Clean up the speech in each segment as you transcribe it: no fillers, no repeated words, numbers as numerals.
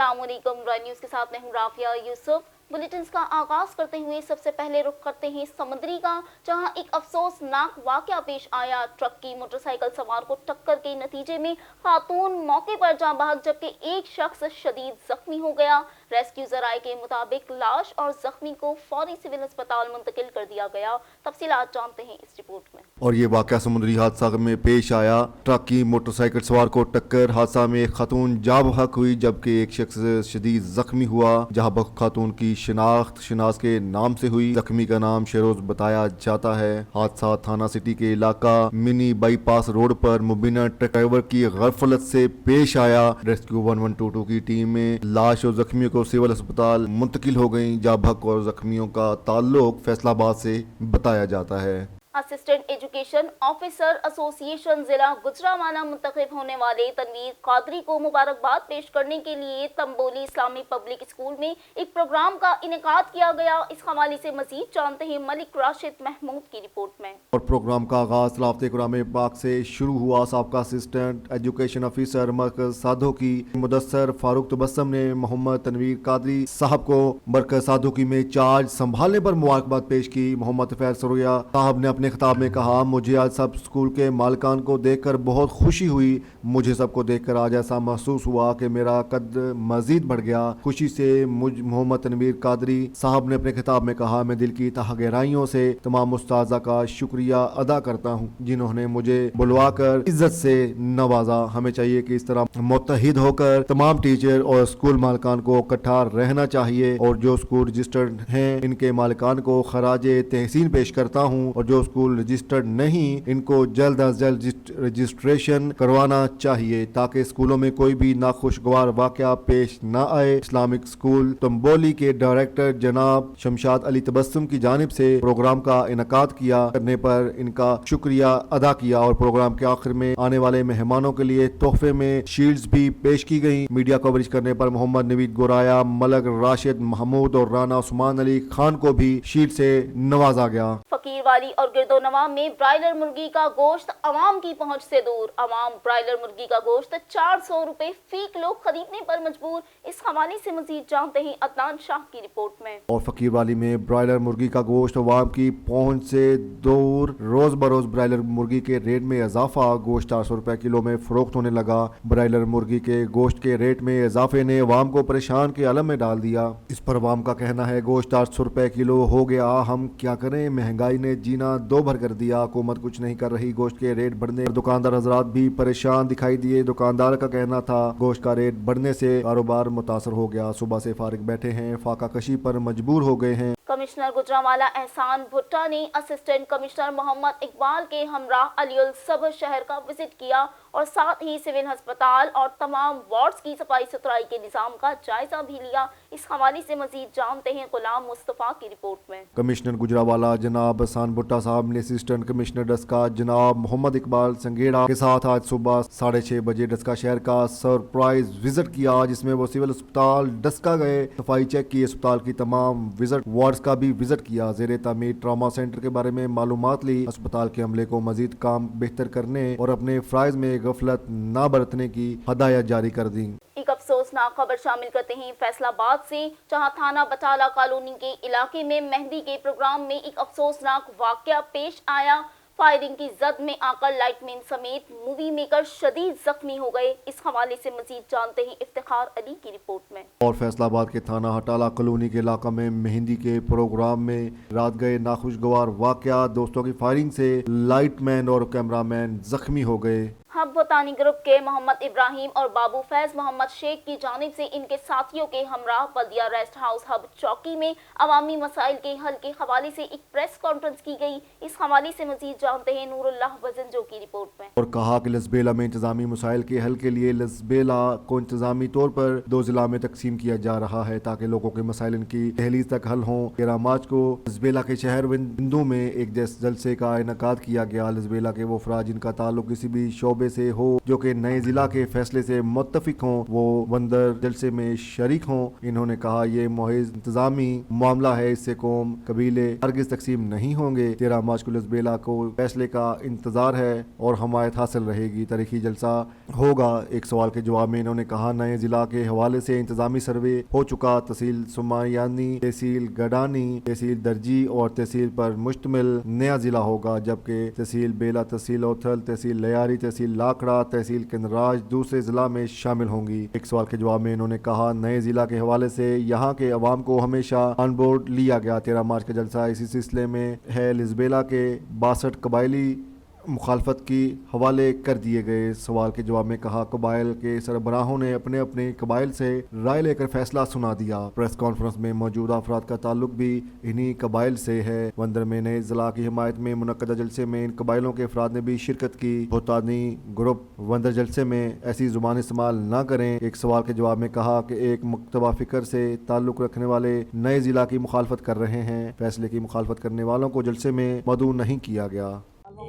अस्सलाम वालेकुम। रॉय न्यूज़ के साथ मैं हूं राफिया यूसुफ। बुलेटिन्स का आगाज करते हुए सबसे पहले रुख करते हैं समंदरी का, जहां एक अफसोसनाक वाकया पेश आया। ट्रक की मोटरसाइकिल सवार को टक्कर के नतीजे में खातून मौके पर जाँ बहक जबकि एक शख्स शदीद जख्मी हो गया। रेस्क्यू जराये के मुताबिक लाश और जख्मी को फौरी सिविल अस्पताल मुंतकिल कर दिया गया। तफसीलात जानते हैं इस रिपोर्ट में। और ये वाकया समुद्री हादसा में पेश आया। ट्रक की मोटरसाइकिल सवार को टक्कर, हादसा में एक खातून जाँ बहक हुई जबकि एक शख्स शदीद जख्मी हुआ। जहाँ बहक खातून की शिनाख्त शनाज के नाम से हुई। जख्मी का नाम शेरोज बताया जाता है। हादसा थाना सिटी के इलाका मिनी बाईपास रोड पर मुबीना ट्रक ड्राइवर की गफलत से पेश आया। रेस्क्यू 1122 की टीम में लाश और जख्मियों को सिविल अस्पताल मुंतकिल हो गई। जाँ बहक और जख्मियों का ताल्लुक फैसलाबाद से बताया जाता है। असिस्टेंट एजुकेशन ऑफिसर एसोसिएशन जिला गुजरावाला मुंतखब होने वाले तनवीर कादरी को मुबारकबाद पेश करने के लिए तंबोली इस्लामी पब्लिक स्कूल में एक प्रोग्राम का इनेकाद किया गया। इस हवाले से मजीद जानते हैं मलिक राशिद महमूद की रिपोर्ट में। और प्रोग्राम का आगाज तलावत कुरान पाक से शुरू हुआ। साबका असिस्टेंट एजुकेशन ऑफिसर मरकज साधो की मुदस्सर फारूक तबस्सम ने मोहम्मद तनवीर कादरी साहब को मरकज साधो की में चार्ज संभालने पर मुबारकबाद पेश की। मोहम्मद फैज सरोया साहब ने अपने खिताब में कहा, मुझे आज सब स्कूल के मालिकान को देखकर बहुत खुशी हुई। मुझे सबको देखकर आज ऐसा महसूस हुआ कि मेरा कद मजीद बढ़ गया। खुशी से मुझ मोहम्मद तनवीर कादरी साहब ने अपने खिताब में कहा, मैं दिल की तह गहराइयों से तमाम उस्ताज़ा का शुक्रिया अदा करता हूँ जिन्होंने मुझे बुलवाकर इज्जत से नवाजा। हमें चाहिए कि इस तरह मुत्तहिद होकर तमाम टीचर और स्कूल मालिकान को इकट्ठा रहना चाहिए। और जो स्कूल रजिस्टर्ड हैं इनके मालिकान को खराजे तहसीन पेश करता हूँ और जो स्कूल रजिस्टर्ड नहीं इनको जल्द अज जल्द रजिस्ट्रेशन करवाना चाहिए ताकि स्कूलों में कोई भी नाखुशगवार वाकया पेश न आए। इस्लामिक स्कूल तंबोली के डायरेक्टर जनाब शमशाद अली तबस्सुम की जानिब से प्रोग्राम का इनकाद किया करने पर इनका शुक्रिया अदा किया। और प्रोग्राम के आखिर में आने वाले मेहमानों के लिए तोहफे में शील्ड्स भी पेश की गई। मीडिया कवरेज करने पर मोहम्मद नवीद गोराया, मलक राशिद महमूद और राना उस्मान अली खान को भी शील्ड से नवाजा गया। फकीरवाली और गिरदोनवा में ब्रायलर मुर्गी का गोश्त अवाम की पहुंच से दूर। अवाम ब्रायलर मुर्गी का गोश्त 400 रुपए फी किलो खरीदने पर मजबूर। इस हवाले से मजीद जानते हैं अदनान शाह की रिपोर्ट में। और फकीरवाली में ब्रायलर मुर्गी का गोश्त अवाम की पहुंच से दूर। रोज बरोज ब्रायलर मुर्गी के रेट में इजाफा। गोश्त 400 रुपए किलो में फरोख्त होने लगा। ब्रायलर मुर्गी के गोश्त के रेट में इजाफे ने अवाम को परेशान के आलम में डाल दिया। इस पर अवाम का कहना है, गोश्त 400 रुपए किलो हो गया, हम क्या करें, महंगाई ने जीना दो भर कर दिया, हुकूमत कुछ नहीं कर रही। गोश्त के रेट बढ़ने पर दुकानदार हजरात भी परेशान दिखाई दिए। दुकानदार का कहना था गोश्त का रेट बढ़ने से कारोबार मुतासर हो गया। सुबह से फारिग बैठे हैं, फाका कशी पर मजबूर हो गए हैं। कमिश्नर गुजरावाला एहसान भुट्टा ने असिस्टेंट कमिश्नर मोहम्मद इकबाल के हमराह अलीउल सब शहर का विजिट किया और साथ ही सिविल अस्पताल और तमाम वार्ड्स की सफाई सुथराई के निजाम का जायजा भी लिया। इस हवाले से मजीद जानते हैं गुलाम मुस्तफा की रिपोर्ट में। कमिश्नर गुजरावाला जनाब एहसान भुट्टा साहब ने असिस्टेंट कमिश्नर डस्का जनाब मोहम्मद इकबाल संगेड़ा के साथ आज सुबह 6:30 बजे डस्का शहर का सरप्राइज विजिट किया, जिसमें वो सिविल अस्पताल डस्का गए, सफाई चेक की, अस्पताल की तमाम विजिट वार्ड्स का भी विजिट किया, जेर तामीर ट्रामा सेंटर के बारे में मालूमात ली, अस्पताल के अमले को मजीद काम बेहतर करने और अपने फराइज में गफलत न बरतने की हदायत जारी कर दी। एक अफसोसनाक खबर शामिल करते हैं फैसलाबाद से, जहां थाना बटाला कॉलोनी के इलाके में मेहंदी के प्रोग्राम में एक अफसोसनाक वाकया पेश आया। फायरिंग की जद में आकर लाइटमैन समेत मूवी मेकर शदीद जख्मी हो गए। इस हवाले से मजीद जानते हैं इफ्तिखार अली की रिपोर्ट में। और फैसलाबाद के थाना हटाला कॉलोनी के इलाका में मेहंदी के प्रोग्राम में रात गए नाखुशगवार वाकया। दोस्तों की फायरिंग से लाइटमैन और कैमरामैन जख्मी हो गए। हब वतानी ग्रुप के मोहम्मद इब्राहिम और बाबू फैज मोहम्मद शेख की जानिब से इनके साथियों के हमरा बल्दिया रेस्ट हाउस हब चौकी में अवामी मसाइल के हल के हवाले से एक प्रेस कॉन्फ्रेंस की गई। इस हवाले से मजीद जानते हैं नूरुल्लाह वजनजो की रिपोर्ट में। और कहा कि लसबेला में इंतजामी मसाइल के हल के लिए लसबेला को इंतजामी तौर पर 2 जिला में तकसीम किया जा रहा है ताकि लोगों के मसाइल इनकी दहलीज तक हल हों। 13 मार्च को लसबेला के शहर बिंदु में एक जलसे का इनकाद किया गया। लसबेला के वो अफराद जिनका ताल्लुक किसी भी शोबे से से हो जो कि नए जिला के फैसले से मुत्तफिक हों वो वंदर जलसे में शरीक हों। इन्होंने कहा ये महज इंतजामी मामला है, इससे कौम कबीले हरगिज तकसीम नहीं होंगे। 13 मार्च को लिस्बेला को फैसले का इंतजार है और हमायत हासिल रहेगी, तारीखी जलसा होगा। एक सवाल के जवाब में इन्होंने कहा नए जिला के हवाले से इंतजामी सर्वे हो चुका, तहसील सुमायानी, तहसील गडानी, तहसील दर्जी और तहसील पर मुश्तमिल नया जिला होगा, जबकि तहसील बेला, तहसील ओथल, तहसील लयारी, तहसील लाखड़ा, तहसील किनराज दूसरे जिला में शामिल होंगी। एक सवाल के जवाब में इन्होंने कहा नए जिला के हवाले से यहाँ के अवाम को हमेशा ऑन बोर्ड लिया गया। 13 मार्च का जलसा इसी सिलसिले में है। लिस्बेला के 62 कबायली मुखालफत की हवाले कर दिए गए। सवाल के जवाब में कहा कबाइल के सरबराहों ने अपने अपने कबाइल से राय लेकर फैसला सुना दिया। प्रेस कॉन्फ्रेंस में मौजूदा अफराद का ताल्लुक भी इन्हीं कबाइल से है। वंदर में नए जिला की हिमायत में मुनक्कदा जलसे में इन कबाइलों के अफराद ने भी शिरकत की। भोतानी ग्रुप वंदर जलसे में ऐसी जुबान इस्तेमाल न करें। एक सवाल के जवाब में कहा कि एक मुक्तबा फिक्र से ताल्लुक रखने वाले नए जिला की मुखालफत कर रहे हैं। फैसले की मुखालफत करने वालों को जलसे में मदऊ नहीं किया गया।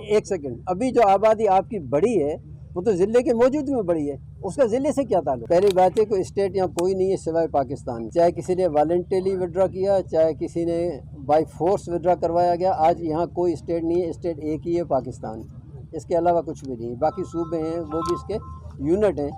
एक सेकंड, अभी जो आबादी आपकी बढ़ी है वो तो ज़िले के मौजूदगी में बढ़ी है, उसका ज़िले से क्या ताल्लुक? पहली बात है कोई स्टेट यहाँ कोई नहीं है सिवाय पाकिस्तान। चाहे किसी ने वॉलंटरीली विड्रॉ किया, चाहे किसी ने बाय फोर्स विड्रॉ करवाया गया, आज यहाँ कोई स्टेट नहीं है, स्टेट एक ही है पाकिस्तान, इसके अलावा कुछ भी नहीं है। बाकी सूबे हैं वो भी इसके यूनिट हैं,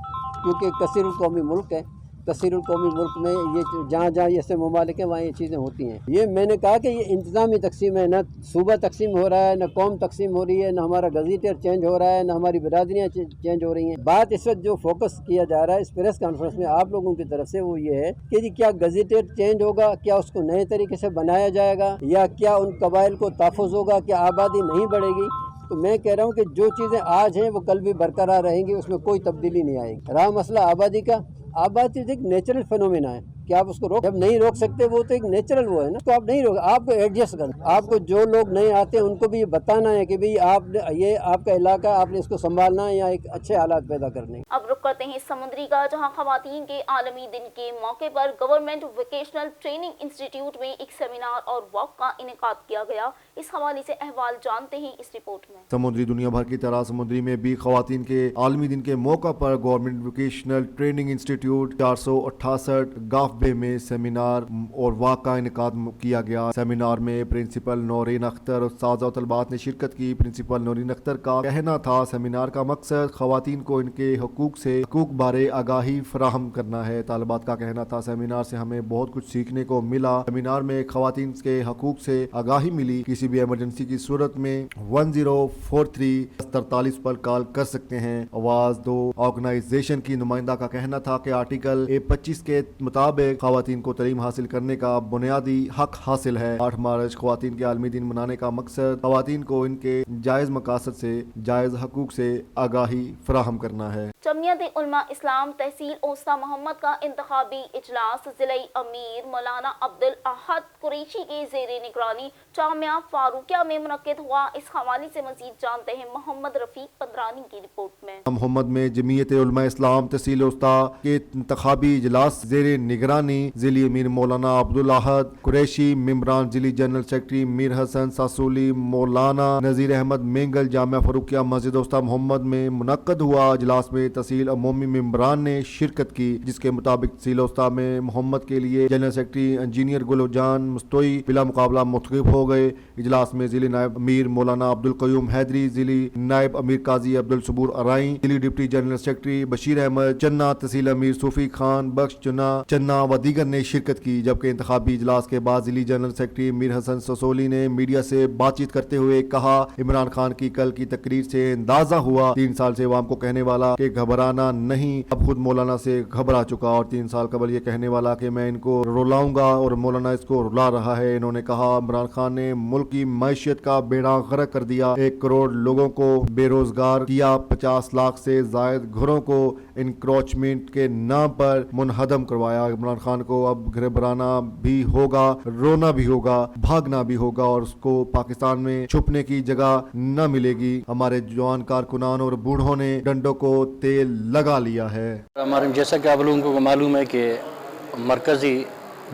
क्योंकि कसीरुल कौमी मुल्क है। कसीरुल कौमी मुल्क में ये जहाँ जहाँ ऐसे ममालिक हैं वहाँ ये चीज़ें होती हैं। ये मैंने कहा कि ये इंतज़ामी तकसीम है, न सूबा तकसीम हो रहा है, न कौम तकसीम हो रही है, न हमारा गज़ीटर चेंज हो रहा है, न हमारी बिरादरियाँ चेंज हो रही हैं। बात इस वक्त जो फोकस किया जा रहा है इस प्रेस कॉन्फ्रेंस में आप लोगों की तरफ से वो ये है कि जी क्या गज़ीटर चेंज होगा, क्या उसको नए तरीके से बनाया जाएगा, या क्या उन कबाइल को तहफ़्फ़ुज़ होगा, क्या आबादी नहीं बढ़ेगी। तो मैं कह रहा हूँ कि जो चीज़ें आज हैं वो कल भी बरकरार रहेंगी, उसमें कोई तब्दीली नहीं आएगी। रहा मसला आबादी का, आबादी एक नेचुरल फिनोमेना है कि आप उसको जब नहीं रोक सकते, वो तो एक नेचुरल वो है ना, तो आप नहीं रोक, आपको एडजस्ट करना। आपको जो लोग नहीं आते हैं उनको भी ये बताना है कि भाई आप ये आपका इलाका, आपने इसको संभालना है या एक अच्छे हालात पैदा करने। अब रुक करते हैं समुद्री का, जहां खवातीन के आलमी दिन के मौके पर गवर्नमेंट वोकेशनल ट्रेनिंग इंस्टीट्यूट में एक सेमिनार और वॉक का इनेकाद किया गया। इस हवाले से अहवाल जानते हैं इस रिपोर्ट में। समुद्री दुनिया भर की तरह समुद्री में भी खवातीन के आलमी दिन के मौका पर गवर्नमेंट वोकेशनल ट्रेनिंग इंस्टीट्यूट 468 गाफ बे में सेमिनार और वाक का इनेकाद किया गया। सेमिनार में प्रिंसिपल नौरीन अख्तर और साजा तलबात ने शिरकत की। प्रिंसिपल नौरीन अख्तर का कहना था सेमिनार का मकसद खवातीन को इनके हकूक बारे आगाही फराहम करना है। तालिबात का कहना था सेमिनार से हमें बहुत कुछ सीखने को मिला। सेमिनार में खवातीन के हकूक से आगाही मिली। किसी भी इमरजेंसी की सूरत में 1043 पर कॉल कर सकते हैं। आवाज दो ऑर्गेनाइजेशन की नुमाइंदा का कहना था कि आर्टिकल 25 के मुताबिक खवातीन को तलीम हासिल करने का बुनियादी हक हासिल है। 8 मार्च खवातीन के आलमी दिन मनाने का मकसद खवातीन को इनके जायज मकासद से जायज हकूक से आगाही फराहम करना है। जमियत उलमा इस्लाम तहसील ओस्ता मोहम्मद का इंतखाबी इजलास जिले अमीर मौलाना अब्दुल अहद कुरैशी के ज़ेरे निगरानी जामिया फारूकिया में मुनक्किद हुआ। इस हवाले से मजीद जानते हैं मोहम्मद रफीक पंद्रानी की रिपोर्ट में। मोहम्मद में जमियत उलमा इस्लाम तहसील ओस्ता के इंतखाबी इजलास ज़ेरे निगरानी जिली अमीर मौलाना अब्दुल अहद कुरैशी, मेंबरान जिली जनरल सेक्रेटरी मीर हसन सासूली, मौलाना नज़ीर अहमद मेंगल जामिया फारूकिया मस्जिद ओस्ता मोहम्मद में मुनक्किद हुआ। इजलास में तहसील अमूमी मेंबरान ने शिरकत की, जिसके मुताबिक तहसील ओस्ता में मोहम्मद के लिए जनरल सेक्रेटरी इंजीनियर गुलजान मुस्तोई बिला मुकाबला मुतक़िब हो गए। इजलास में जिले नायब अमीर मौलाना अब्दुल कयूम हैदरी, जिली नायब अमीर काजी अब्दुल सबूर अराई, जिली deputy general secretary Bashir Ahmad Channa, तहसील अमीर सूफी खान बख्श चन्ना व दीगर ने शिरकत की। जबकि इंतखाबी इजलास के बाद जिली general secretary Mir Hasan Sassoli ने मीडिया से बातचीत करते हुए कहा, इमरान खान की कल की तकरीर से अंदाजा हुआ 3 साल से अवाम को कहने वाला कि घबराना नहीं, अब खुद मौलाना से घबरा चुका और 3 साल कबल ये कहने वाला कि मैं इनको रुलाऊंगा और मौलाना इसको रुला रहा है। इन्होंने कहा इमरान खान ने मुल्क की मैशियत का बेड़ा गर्क कर दिया, 1 करोड़ लोगों को बेरोजगार किया, 50 लाख से जायद घरों को इंक्रोचमेंट के नाम पर मुनहदम करवाया। इमरान खान को अब घबराना भी होगा, रोना भी होगा, भागना भी होगा और उसको पाकिस्तान में छुपने की जगह न मिलेगी। हमारे जवान कारकुनान और बूढ़ों ने डंडों को तेल लगा लिया है। हमारे जैसा कि आप लोगों को मालूम है कि मरकजी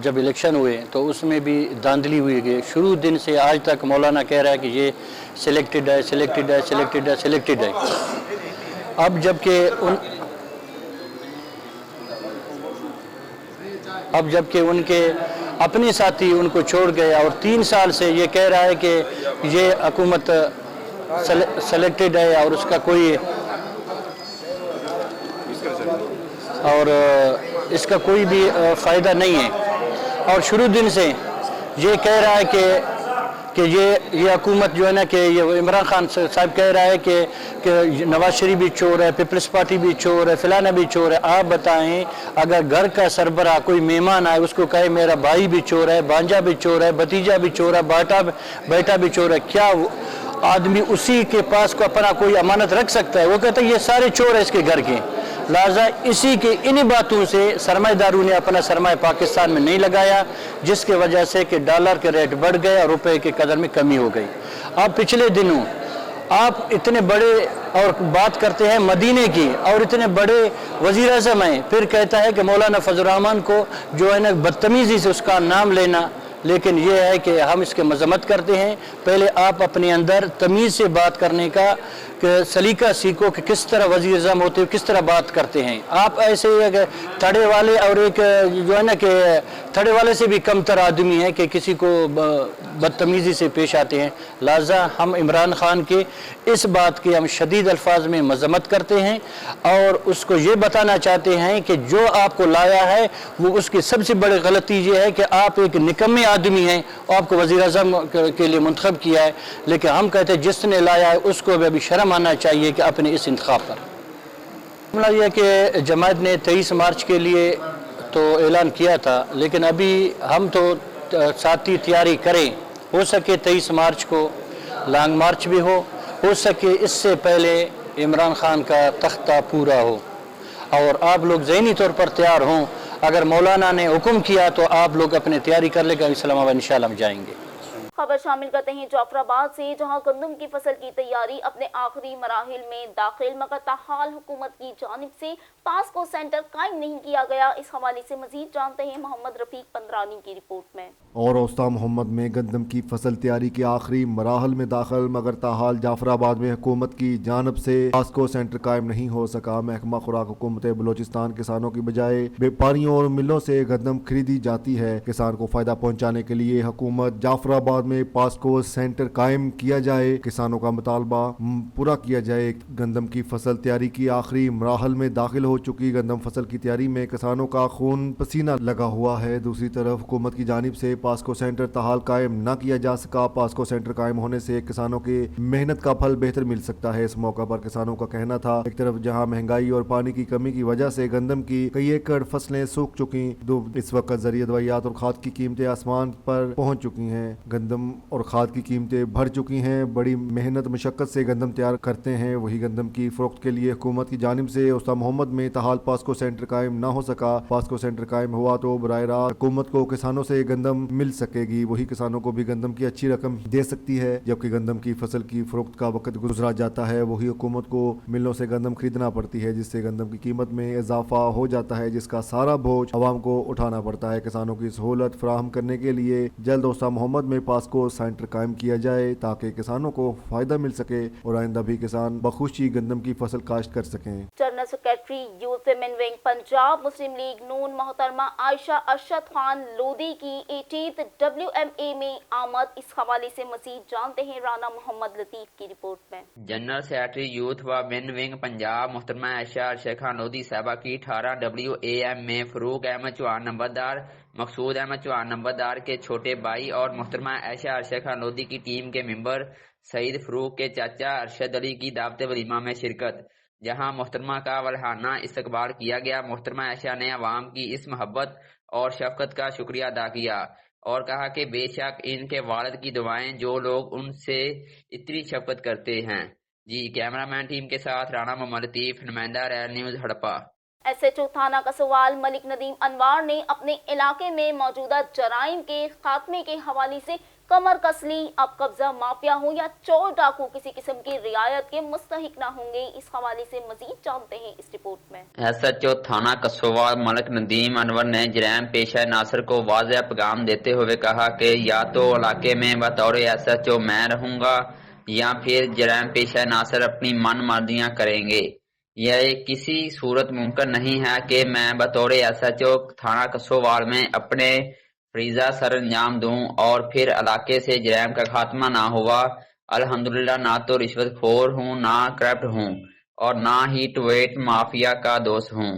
जब इलेक्शन हुए तो उसमें भी धांधली हुई है। शुरू दिन से आज तक मौलाना कह रहा है कि ये सिलेक्टेड है, सिलेक्टेड है, सिलेक्टेड है, सिलेक्टेड है। अब जबकि उनके अपने साथी उनको छोड़ गए और 3 साल से ये कह रहा है कि ये हुकूमत सेलेक्टेड है और उसका कोई और इसका कोई भी फ़ायदा नहीं है, और शुरू दिन से ये कह रहा है कि ये हुकूमत जो है ना कि ये इमरान खान साहब कह रहा है कि नवाज शरीफ भी चोर है, पीपल्स पार्टी भी चोर है, फलाना भी चोर है। आप बताएं, अगर घर का सरबराह कोई मेहमान आए उसको कहे मेरा भाई भी चोर है, भांजा भी चोर है, भतीजा भी चोर है, बेटा भी चोर है, क्या आदमी उसी के पास को अपना कोई अमानत रख सकता है? वो कहता है ये सारे चोर है इसके घर के। लिहाजा इसी के इन्हीं बातों से सरमाएदारों ने अपना सरमाया पाकिस्तान में नहीं लगाया, जिसके वजह से कि डॉलर के रेट बढ़ गए और रुपए की कदर में कमी हो गई। अब पिछले दिनों आप इतने बड़े और बात करते हैं मदीने की, और इतने बड़े वज़ीर आज़म हैं, फिर कहता है कि मौलाना फजल रहमान को जो है ना बदतमीज़ी से उसका नाम लेना। लेकिन ये है कि हम इसके मजम्मत करते हैं। पहले आप अपने अंदर तमीज़ से बात करने का सलीका सीखो कि किस तरह वज़ीर आज़म होते हो, किस तरह बात करते हैं। आप ऐसे एक थड़े वाले और एक जो है ना कि थड़े वाले से भी कमतर आदमी है कि किसी को बदतमीज़ी से पेश आते हैं। लिहाजा हम इमरान खान के इस बात की हम शदीद अल्फाज में मजम्मत करते हैं और उसको ये बताना चाहते हैं कि जो आपको लाया है वो उसकी सबसे बड़ी गलती ये है कि आप एक निकम्मे आदमी हैं, आपको वज़ीर आज़म के लिए मुंतखब किया है। लेकिन हम कहते हैं जिसने लाया है उसको भी अभी शर्म आना चाहिए कि अपने इस इंतखाब पर। मामला यह है कि जमात ने 23 मार्च के लिए तो ऐलान किया था, लेकिन अभी हम तो साथी तैयारी करें, हो सके 23 मार्च को लॉन्ग मार्च भी हो सके इससे पहले इमरान खान का तख्ता पूरा हो, और आप लोग ज़हनी तौर पर तैयार हों। अगर मौलाना ने हुक्म किया तो आप लोग अपने तैयारी कर लेगा, इस्लामाबाद इंशाअल्लाह हम जाएंगे। खबर शामिल करते हैं जाफराबाद से, जहां गंदम की फसल की तैयारी अपने आखिरी मराहिल में दाखिल, मगर ताहाल हुकूमत की जानिब से पास्को सेंटर कायम नहीं किया गया। इस हवाले से मजीद जानते हैं मोहम्मद रफीक पंद्रानी की रिपोर्ट में। और औस्ता मोहम्मद में गंदम की फसल तैयारी के आखिरी मराहल में दाखिल, मगर ताहाल जाफराबाद में हुकूमत की जानब से पास्को सेंटर कायम नहीं हो सका। महकमा खुराक हुकूमत बलोचिस्तान किसानों की बजाय व्यापारियों और मिलों से गंदम खरीदी जाती है। किसान को फायदा पहुँचाने के लिए हुकूमत जाफराबाद में पास्को सेंटर कायम किया जाए, किसानों का मुतालबा पूरा किया जाए। गंदम की फसल तैयारी की आखिरी मराहल में दाखिल हो चुकी गंदम फसल की तैयारी में किसानों का खून पसीना लगा हुआ है। दूसरी तरफ हुकूमत की जानिब से पास्को सेंटर ताहाल कायम न किया जा सका। पास्को सेंटर कायम होने से किसानों की मेहनत का फल बेहतर मिल सकता है। इस मौका पर किसानों का कहना था, एक तरफ जहां महंगाई और पानी की कमी की वजह से गंदम की कई एकड़ फसलें सूख चुकी, इस वक्त जरिए दवाइयात और खाद की कीमतें आसमान पर पहुंच चुकी हैं। गंदम और खाद की कीमतें बढ़ चुकी हैं। बड़ी मेहनत मशक्कत से गंदम तैयार करते हैं, वही गंदम की फरोख्त के लिए हुकूमत की जानिब से उस्ता मोहम्मद में ताहाल पास्को सेंटर कायम न हो सका। पास्को सेंटर कायम हुआ तो बराह रास्त हुकूमत को किसानों से गंदम मिल सकेगी, वही किसानों को भी गंदम की अच्छी रकम दे सकती है। जबकि गंदम की फसल की फरोख्त का वक्त गुजरा जाता है, वही हुकूमत को मिलों से गंदम खरीदना पड़ती है, जिससे गंदम की कीमत में इजाफा हो जाता है, जिसका सारा बोझ अवाम को उठाना पड़ता है। किसानों की सहूलत फराहम करने के लिए जल्द उस्ता मोहम्मद में पास्को सेंटर कायम किया जाए ताकि किसानों को फायदा मिल सके और आइंदा भी किसान बखुशी गंदम की फसल काश्त कर सकें। General secretary youth women wing Punjab Muslim League Noon मोहतरमा आयशा अरशद खान लोधी की 18th WMA में आमद। इस हवाले से मजीद जानते हैं राना मोहम्मद लतीफ की रिपोर्ट में। जनरल सेक्रेटरी यूथ व विमेन विंग पंजाब मोहतरमा आयशा अरशद खान लोधी साहबा की 18 WAM में फरूक अहमद चौहान नंबरदार, मकसूद अहमद चौहान नंबरदार के छोटे भाई और मोहतरमा आयशा अरशद खान लोधी की टीम के मेंबर सईद फरूक के चाचा अरशद अली की दावत वलीमा में शिरकत, जहां मोहतरमा का वलहाना इस्तकबाल किया गया। मोहतरमा आयशा ने अवाम की इस मोहब्बत और शफकत का शुक्रिया अदा किया और कहा कि बेशक इनके वालिद की दुआएं जो लोग उनसे इतनी शफकत करते हैं। जी, कैमरामैन टीम के साथ राना मोहम्मद लतीफ, नुमाइंदा रैल न्यूज़ हड़पा। SHO थाना कसवाल मलिक नदीम अनवार ने अपने इलाके में मौजूदा जराइम के खात्मे के हवाले से कमर कस ली। अब कब्जा माफिया हो या चोर डाकू किसी किस्म की रियायत के मुस्तहिक न होंगे। इस हवाले से मजीद जानते हैं इस रिपोर्ट में। SHO थाना कसवाल मलिक नदीम अनवर ने जराइम पेशा नासिर को वाज़ेह पैगाम देते हुए कहा कि या तो इलाके में बतौर SHO मैं रहूंगा या फिर जराइम पेशा नासिर अपनी मन मर्जियां करेंगे। یہ کسی صورت ممکن نہیں ہے کہ میں بطور SHO تھانہ کسووال میں اپنے فریضہ سر انجام دوں اور پھر علاقے سے جرائم کا خاتمہ نہ ہوا۔ الحمدللہ نہ تو رشوت خور ہوں، نہ کرپٹ ہوں اور نہ ہی ٹویٹ مافیا کا دوست ہوں۔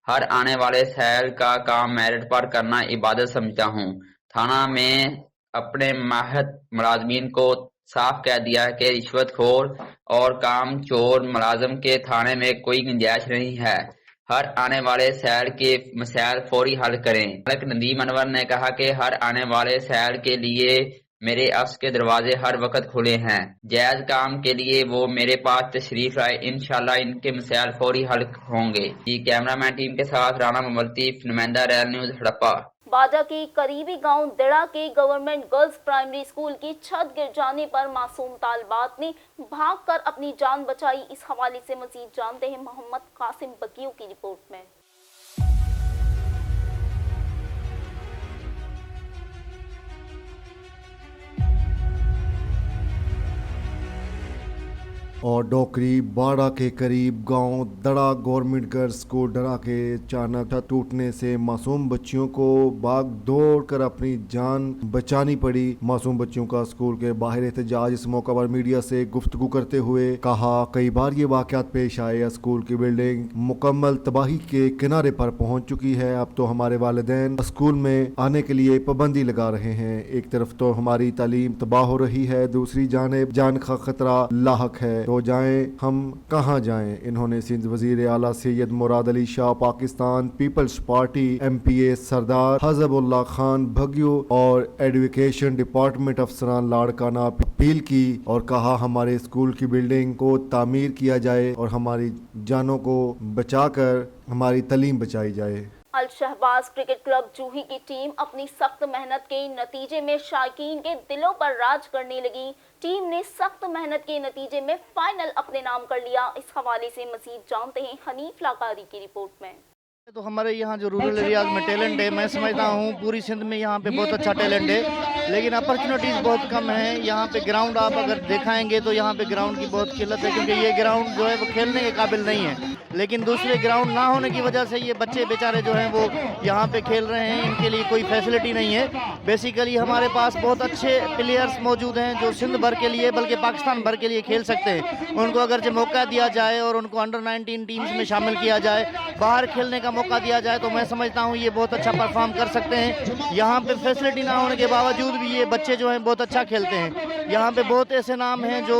ہر آنے والے سیل کا کام میرٹ پر کرنا عبادت سمجھتا ہوں۔ تھانہ میں اپنے ماہر ملازمین کو صاف کہہ دیا ہے کہ رشوت خور اور کام چور ملازم کے تھانے میں کوئی گنجائش نہیں ہے۔ ہر آنے والے سیل کے مسائل فوری حل کریں۔ ملک ندیم انور نے کہا کہ ہر آنے والے سیل کے لیے میرے آفس کے دروازے ہر وقت کھلے ہیں۔ جائز کام کے لیے وہ میرے پاس تشریف لائے، انشاءاللہ ان کے مسائل فوری حل ہوں گے۔ کیمرہ مین ٹیم کے ساتھ رانا مملتی، نمائندہ ریل نیوز، ہڑپا۔ باجا کے قریبی گاؤں دڑا کے گورنمنٹ گرلز پرائمری اسکول کی چھت گر جانے پر معصوم طالبات نے بھاگ کر اپنی جان بچائی۔ اس حوالے سے مزید جانتے ہیں محمد قاسم بکیو کی رپورٹ میں۔ اور ڈوکری باڑہ کے قریب گاؤں دڑا گورنمنٹ گرلز اسکول ڈرا کے اچانک چھت ٹوٹنے سے معصوم بچیوں کو بھاگ دوڑ کر اپنی جان بچانی پڑی۔ معصوم بچیوں کا اسکول کے باہر احتجاج۔ اس موقع پر میڈیا سے گفتگو کرتے ہوئے کہا کئی بار یہ واقعات پیش آئے، اسکول کی بلڈنگ مکمل تباہی کے کنارے پر پہنچ چکی ہے۔ اب تو ہمارے والدین اسکول میں آنے کے لیے پابندی لگا رہے ہیں۔ ایک طرف تو ہماری تعلیم تباہ ہو رہی ہے، دوسری جانب جان کا خطرہ لاحق ہے، تو جائیں ہم کہاں جائیں۔ انہوں نے سندھ وزیر اعلیٰ سید مراد Ali Shah, Pakistan Peoples party MPA سردار حزب اللہ خان بھگیو اور ایڈوکیشن ڈپارٹمنٹ افسران لاڑکانہ اپیل کی اور کہا ہمارے اسکول کی بلڈنگ کو تعمیر کیا جائے اور ہماری جانوں کو بچا کر ہماری تعلیم بچائی جائے۔ الشہباز کرکٹ کلب جوہی کی ٹیم اپنی سخت محنت کے نتیجے میں شائقین کے دلوں پر راج کرنے لگی۔ ٹیم نے سخت محنت کے نتیجے میں فائنل اپنے نام کر لیا۔ اس حوالے سے مزید جانتے ہیں حنیف لاقاری کی رپورٹ میں۔ تو ہمارے یہاں جو رورل ایریاز میں ٹیلنٹ ہے، میں سمجھتا ہوں پوری سندھ میں یہاں پہ بہت اچھا ٹیلنٹ ہے، لیکن اپرچونیٹیز بہت کم ہیں۔ یہاں پہ گراؤنڈ آپ اگر دکھائیں گے تو یہاں پہ گراؤنڈ کی بہت قلت ہے، کیونکہ یہ گراؤنڈ جو ہے وہ کھیلنے کے قابل نہیں ہے، لیکن دوسرے گراؤنڈ نہ ہونے کی وجہ سے یہ بچے بیچارے جو ہیں وہ یہاں پہ کھیل رہے ہیں، ان کے لیے کوئی فیسلٹی نہیں ہے۔ بیسیکلی ہمارے پاس بہت اچھے پلیئرز موجود ہیں جو سندھ بھر کے لیے بلکہ پاکستان بھر کے لیے کھیل سکتے ہیں۔ ان کو اگر جو موقع دیا جائے اور ان کو انڈر 19 ٹیمز میں شامل کیا جائے، باہر کھیلنے کا موقع دیا جائے، تو میں سمجھتا ہوں یہ بہت اچھا پرفارم کر سکتے ہیں۔ یہاں پہ فیسلٹی نہ ہونے کے باوجود بھی یہ بچے جو ہیں بہت اچھا کھیلتے ہیں۔ یہاں پہ بہت ایسے نام ہیں جو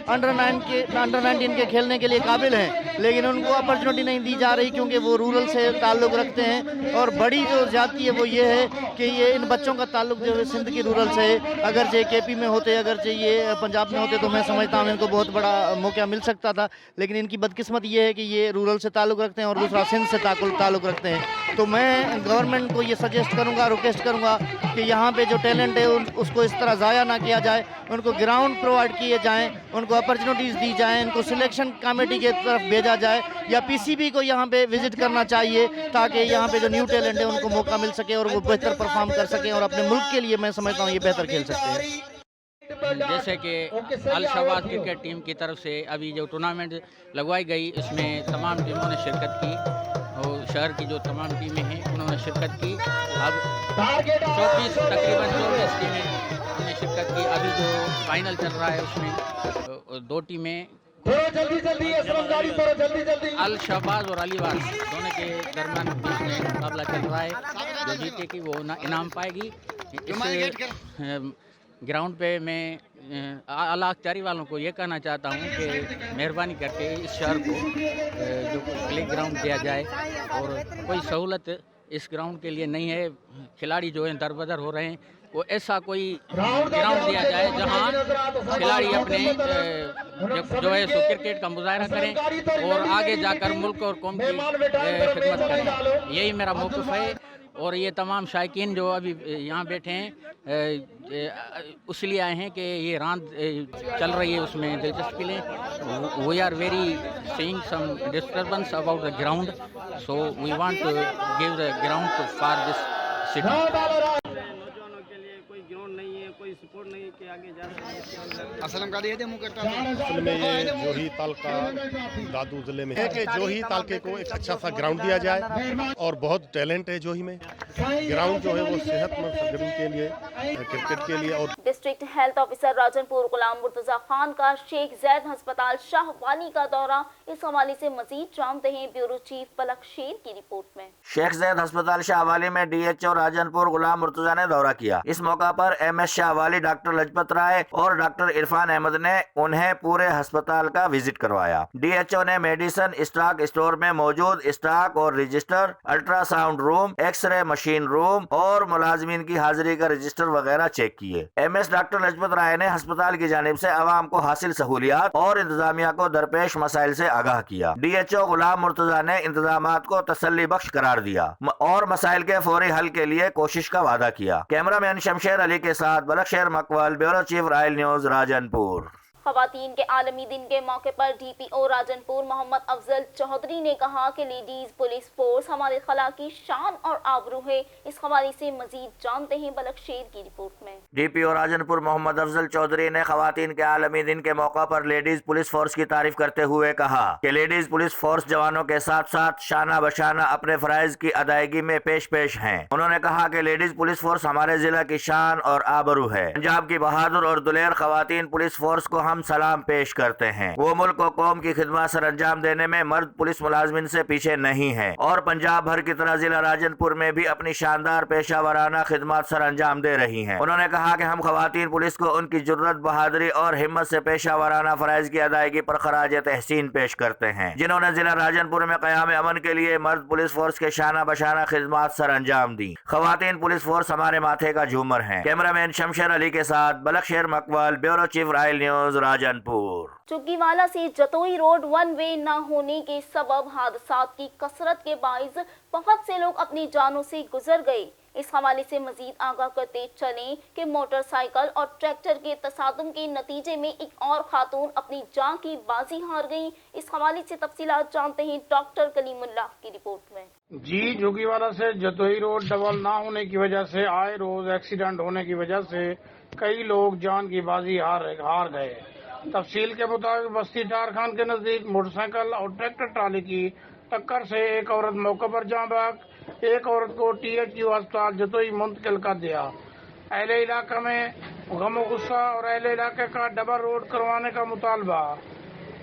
انڈر 19 کے کھیلنے کے لیے قابل ہیں، لیکن ان کو اپرچونٹی نہیں دی جا رہی کیونکہ وہ رورل سے تعلق رکھتے ہیں۔ اور بڑی جو زیادتی ہے وہ یہ ہے کہ یہ ان بچوں کا تعلق جو ہے سندھ کی رورل سے ہے۔ اگرچہ KP میں ہوتے، اگرچہ یہ پنجاب میں ہوتے تو میں سمجھتا ہوں ان کو بہت بڑا موقع مل سکتا تھا، لیکن ان کی بدقسمت یہ ہے کہ یہ رورل سے تعلق رکھتے ہیں اور دوسرا سندھ سے تعلق رکھتے ہیں۔ تو میں گورنمنٹ کو یہ سجیسٹ کروں گا، ریکویسٹ کروں گا کہ یہاں پہ جو ٹیلنٹ ہے اس کو اس طرح ضائع نہ کیا جائے، ان کو گراؤنڈ پرووائڈ کیے جائیں، ان کو اپرچونیٹیز دی جائیں، ان کو سلیکشن کمیٹی کے طرف بھیجا جائے یا PCB کو یہاں پہ وزٹ کرنا چاہیے تاکہ یہاں پہ جو نیو ٹیلنٹ ہے ان کو موقع مل سکے اور وہ بہتر پرفارم کر سکیں اور اپنے ملک کے لیے میں سمجھتا ہوں یہ بہتر کھیل سکتے ہیں۔ جیسے کہ الشہباز کرکٹ ٹیم کی طرف سے ابھی جو ٹورنامنٹ لگوائی گئی، اس میں تمام ٹیموں نے شرکت کی اور شہر کی جو تمام ٹیمیں ہیں انہوں نے شرکت کی۔ اب تقریباً 24 ٹیمیں نے شرکت کی۔ ابھی جو فائنل چل رہا ہے اس میں 2 ٹیمیں الشہباز اور علی واس دونوں کے درمیان مقابلہ چل رہا ہے۔ جو جیتے گی وہ انعام پائے گی۔ اس گراؤنڈ پہ میں اعلیٰ اختیاری والوں کو یہ کہنا چاہتا ہوں کہ مہربانی کر کے اس شہر کو جو پلے گراؤنڈ دیا جائے، اور کوئی سہولت اس گراؤنڈ کے لیے نہیں ہے۔ کھلاڑی جو ہیں در بدر ہو رہے ہیں، وہ ایسا کوئی گراؤنڈ دیا جائے جہاں کھلاڑی اپنے جو ہے سو کرکٹ کا مظاہرہ کریں اور آگے جا کر ملک اور قوم کی خدمت کریں۔ یہی میرا موقف ہے، اور یہ تمام شائقین جو ابھی یہاں بیٹھے ہیں اس لیے آئے ہیں کہ یہ راند چل رہی ہے، اس میں دلچسپی لیں۔ We are very seeing some disturbance about the ground, so we want to give the ground for this city. کوئی گراؤنڈ نہیں ہے، کوئی سپورٹ نہیں کہ آگے جا سکے۔ असल में ये जोही तालका दादू जिले में है कि जोही तालके को एक अच्छा सा ग्राउंड दिया जाए और बहुत टैलेंट है जोही में। ग्राउंड जो है वो सेहतमंद सरगर्मी के लिए, क्रिकेट के लिए। और डिस्ट्रिक्ट हेल्थ ऑफिसर राजनपुर गुलाम मुर्तजा खान का शेख जैद अस्पताल शाहवाली का दौरा, इस हवाले से मजीद जानते हैं ब्यूरो चीफ पलक शेर की रिपोर्ट में। शेख जैद अस्पताल शाहवाली में DHO राजनपुर गुलाम मुर्तजा ने दौरा किया। इस मौका पर MS शाहवाली, डॉक्टर लजपत राय और डॉक्टर इरफान अहमद ने उन्हें पूरे अस्पताल का विजिट करवाया। DHO ने मेडिसिन स्टॉक स्टोर में मौजूद स्टॉक और register, ultrasound room, x ray machine room और मुलाजमीन की हाजिरी का रजिस्टर वगैरह चेक किए। MS डॉक्टर लजपत राय ने अस्पताल की जानिब से आवाम को हासिल सहूलियात और इंतजामिया को दरपेश मसाइल से आगाह किया। DHO गुलाम मुर्तजा ने इंतजामात को तसल्ली बख्श करार दिया और मसाइल के फौरी हल के लिए कोशिश का वादा किया। कैमरामैन शमशेर अली के साथ Balaksher Makwal, bureau chief Royal News, Rajanpur. खवातीन के आलमी दिन के मौके पर DPO राजनपुर मोहम्मद अफजल चौधरी ने कहा कि लेडीज पुलिस फोर्स हमारे खला की शान और आबरू है। इस हवाले से मजीद जानते हैं बलकशेर की रिपोर्ट में। DPO राजनपुर मोहम्मद अफजल चौधरी ने खवातीन के आलमी दिन के मौका पर लेडीज पुलिस फोर्स की तारीफ करते हुए कहा कि लेडीज पुलिस फोर्स जवानों के साथ साथ शाना बशाना अपने फराइज की अदायगी में पेश पेश हैं। उन्होंने कहा कि लेडीज पुलिस फोर्स हमारे जिला की शान और आबरू है। पंजाब की बहादुर और दुलेर खवातीन पुलिस फोर्स को हम सलाम पेश करते हैं। वो मुल्क और कौम की खिदमत सर अंजाम देने में मर्द पुलिस मुलाजमिन से पीछे नहीं है और पंजाब भर की तरह जिला राजनपुर में भी अपनी शानदार पेशा वराना खिदमत सर अंजाम दे रही हैं। उन्होंने कहा कि हम खवातीन पुलिस को उनकी जुर्रत, बहादुरी और हिम्मत से पेशा वराना फराइज की अदायगी पर खराज तहसीन पेश करते हैं, जिन्होंने जिला राजनपुर में क़याम अमन के लिए मर्द पुलिस फोर्स के शाना बशाना खिदमत सर अंजाम दी। खवातीन पुलिस फोर्स हमारे माथे का झूमर है। कैमरामैन शमशेर अली के साथ Balaksher Makwal, bureau chief Royal News, Rajanpur. Chuggiwala से जतोई रोड वन वे न होने के सबब हादसात की कसरत के बाइस बहुत से लोग अपनी जानों से गुजर गए। इस हवाले से मजीद आगाह करते चलें कि मोटरसाइकिल और ट्रैक्टर के तसादुम के नतीजे में एक और खातून अपनी जान की बाजी हार गई। इस हवाले से तफसीलात जानते हैं डॉक्टर कलीमुल्लाह की रिपोर्ट में। जी, झुग्गीवाला से जतोई रोड डबल ना होने की वजह से आए रोज एक्सीडेंट होने की वजह से कई लोग जान की बाजी हार गए। तफसील के मुताबिक बस्ती टार खान के नजदीक मोटरसाइकिल और ट्रैक्टर ट्राली की टक्कर से एक औरत मौके पर जाँ बहक, एक औरत को THU अस्पताल जतोई मुंतकिल कर दिया। अहले इलाका में गम गुस्सा और अहले इलाके का डबल रोड करवाने का मुतालबा।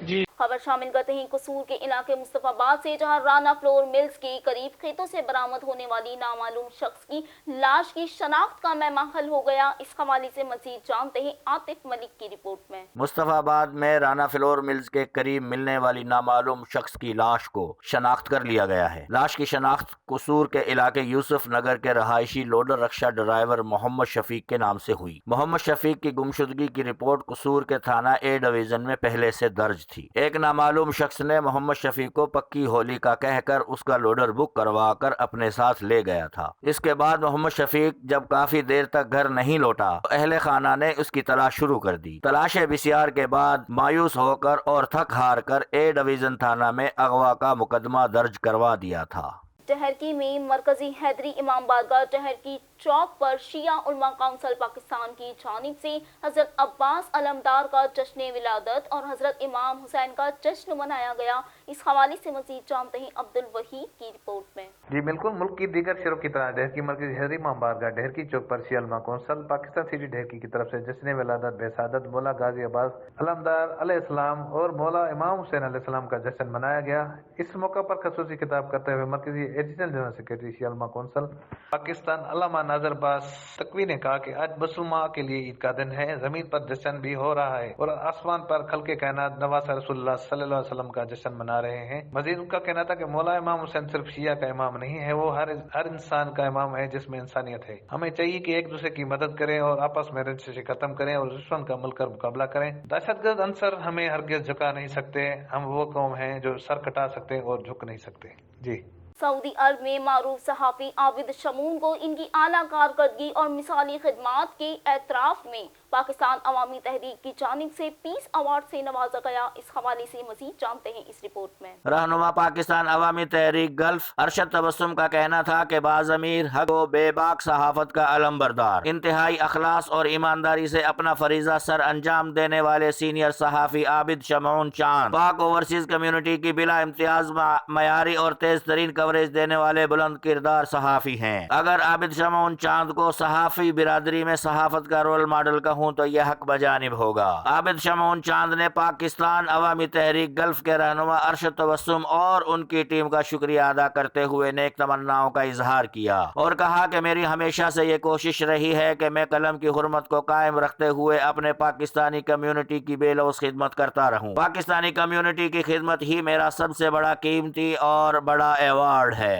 जी, खबर शामिल करते हैं कसूर के इलाके मुस्तफाबाद से, जहां राना फ्लोर मिल्स के करीब खेतों से बरामद होने वाली नामालूम शख्स की लाश की शनाख्त का मैमा हल हो गया। इस हवाले से मजीद जानते हैं आतिफ मलिक की रिपोर्ट में। मुस्तफाबाद में राना फ्लोर मिल्स के करीब मिलने वाली नामालूम शख्स की लाश को शनाख्त कर लिया गया है। लाश की शनाख्त कसूर के इलाके यूसुफ नगर के रहायशी लोडर रक्षा ड्राइवर मोहम्मद शफीक के नाम से हुई। मोहम्मद शफीक की गुमशुदगी की रिपोर्ट कसूर के थाना A डिवीजन में पहले से दर्ज थी। एक नामालूम शख्स ने मोहम्मद शफीक को पक्की होली का कहकर उसका लोडर बुक करवाकर अपने साथ ले गया था। इसके बाद मोहम्मद शफीक जब काफी देर तक घर नहीं लौटा तो अहले खाना ने उसकी तलाश शुरू कर दी। तलाश बिस्यार के बाद मायूस होकर और थक हार कर A डिवीजन थाना में अगवा का मुकदमा दर्ज करवा दिया था। टहरकी में मरकजी हैदरी इमाम बारगाह टहरकी चौक पर शिया उलमा काउंसिल पाकिस्तान की जानिब से हजरत अब्बास अलमदार का जश्न विलादत और हजरत इमाम हुसैन का जश्न मनाया गया। इस हवाले से मजीद जानते हैं अब्दुल वहीद की रिपोर्ट में। जी बिल्कुल, मुल्क की दीगर शहरों की तरह डहरकी मरकजी हैदरी इमाम बारगाह डहरकी चौक पर शिया उलमा काउंसिल पाकिस्तान सिटी डहरकी की तरफ से जश्न विलादत बेसादत मौला गाजी अब्बास अलमदार अलैहिस्सलाम और मौला इमाम हुसैन अलैहिस्सलाम का जश्न मनाया गया। इस मौका पर खसूसी खिताब करते हुए मरकजी एडिशनल जनरल सेक्रेटरी शिया उलमा काउंसिल पाकिस्तान अल्लामा नाज़र अब्बास तकवी ने कहा कि आज मुसलमा के लिए ईद का दिन है। जमीन पर जश्न भी हो रहा है और आसमान पर खल्के कायनात नवासा रसूलुल्लाह सल्लल्लाहु अलैहि वसल्लम का जश्न मना रहे हैं। मजीद उनका कहना था कि मौला इमाम हुसैन सिर्फ शिया का इमाम नहीं है, वो हर इंसान का इमाम है जिसमें इंसानियत है। हमें चाहिए कि एक दूसरे की मदद करें और आपस में रंजिश खत्म करें और दुश्मन का मिलकर मुकाबला करें। दहशतगर्द अंसर हमें हरगिज झुका नहीं सकते। हम वो कौम हैं जो सर कटा सकते और झुक नहीं सकते। जी, सऊदी अरब में मारूफ सहाफ़ी आबिद शमून को इनकी आला कारकर्दगी और मिसाली खिदमात के एतराफ़ में पाकिस्तान अवामी तहरीक की जानिब से पीस अवार्ड से नवाजा गया। इस हवाले से मजीद जानते हैं इस रिपोर्ट में। रहनुमा पाकिस्तान अवामी तहरीक गल्फ अरशद तबस्सुम का कहना था कि बाज़मीर हक व बेबाक सहाफत का अलमबरदार, इंतहाई अखलास और ईमानदारी से अपना फरीजा सर अंजाम देने वाले सीनियर सहाफ़ी आबिद शमऊन चांद पाक ओवरसीज कम्युनिटी की बिला इम्तियाज मयारी और तेज तरीन कवरेज देने वाले बुलंद किरदार सहाफ़ी हैं। अगर आबिद शमऊन चांद को सहाफ़ी बिरादरी में सहाफत का रोल मॉडल कहूँ तो यह हक बजानिब होगा। आबिद शमऊन चांद ने पाकिस्तान अवामी तहरीक गल्फ के रहनुमा अरशद तबस्सुम और उनकी टीम का शुक्रिया अदा करते हुए नेक तमन्नाओं का इजहार किया और कहा कि मेरी हमेशा से ये कोशिश रही है कि मैं कलम की हुर्मत को कायम रखते हुए अपने पाकिस्तानी कम्युनिटी की बेलौस खिदमत करता रहूं। पाकिस्तानी कम्युनिटी की खिदमत ही मेरा सबसे बड़ा कीमती और बड़ा एवार्ड है।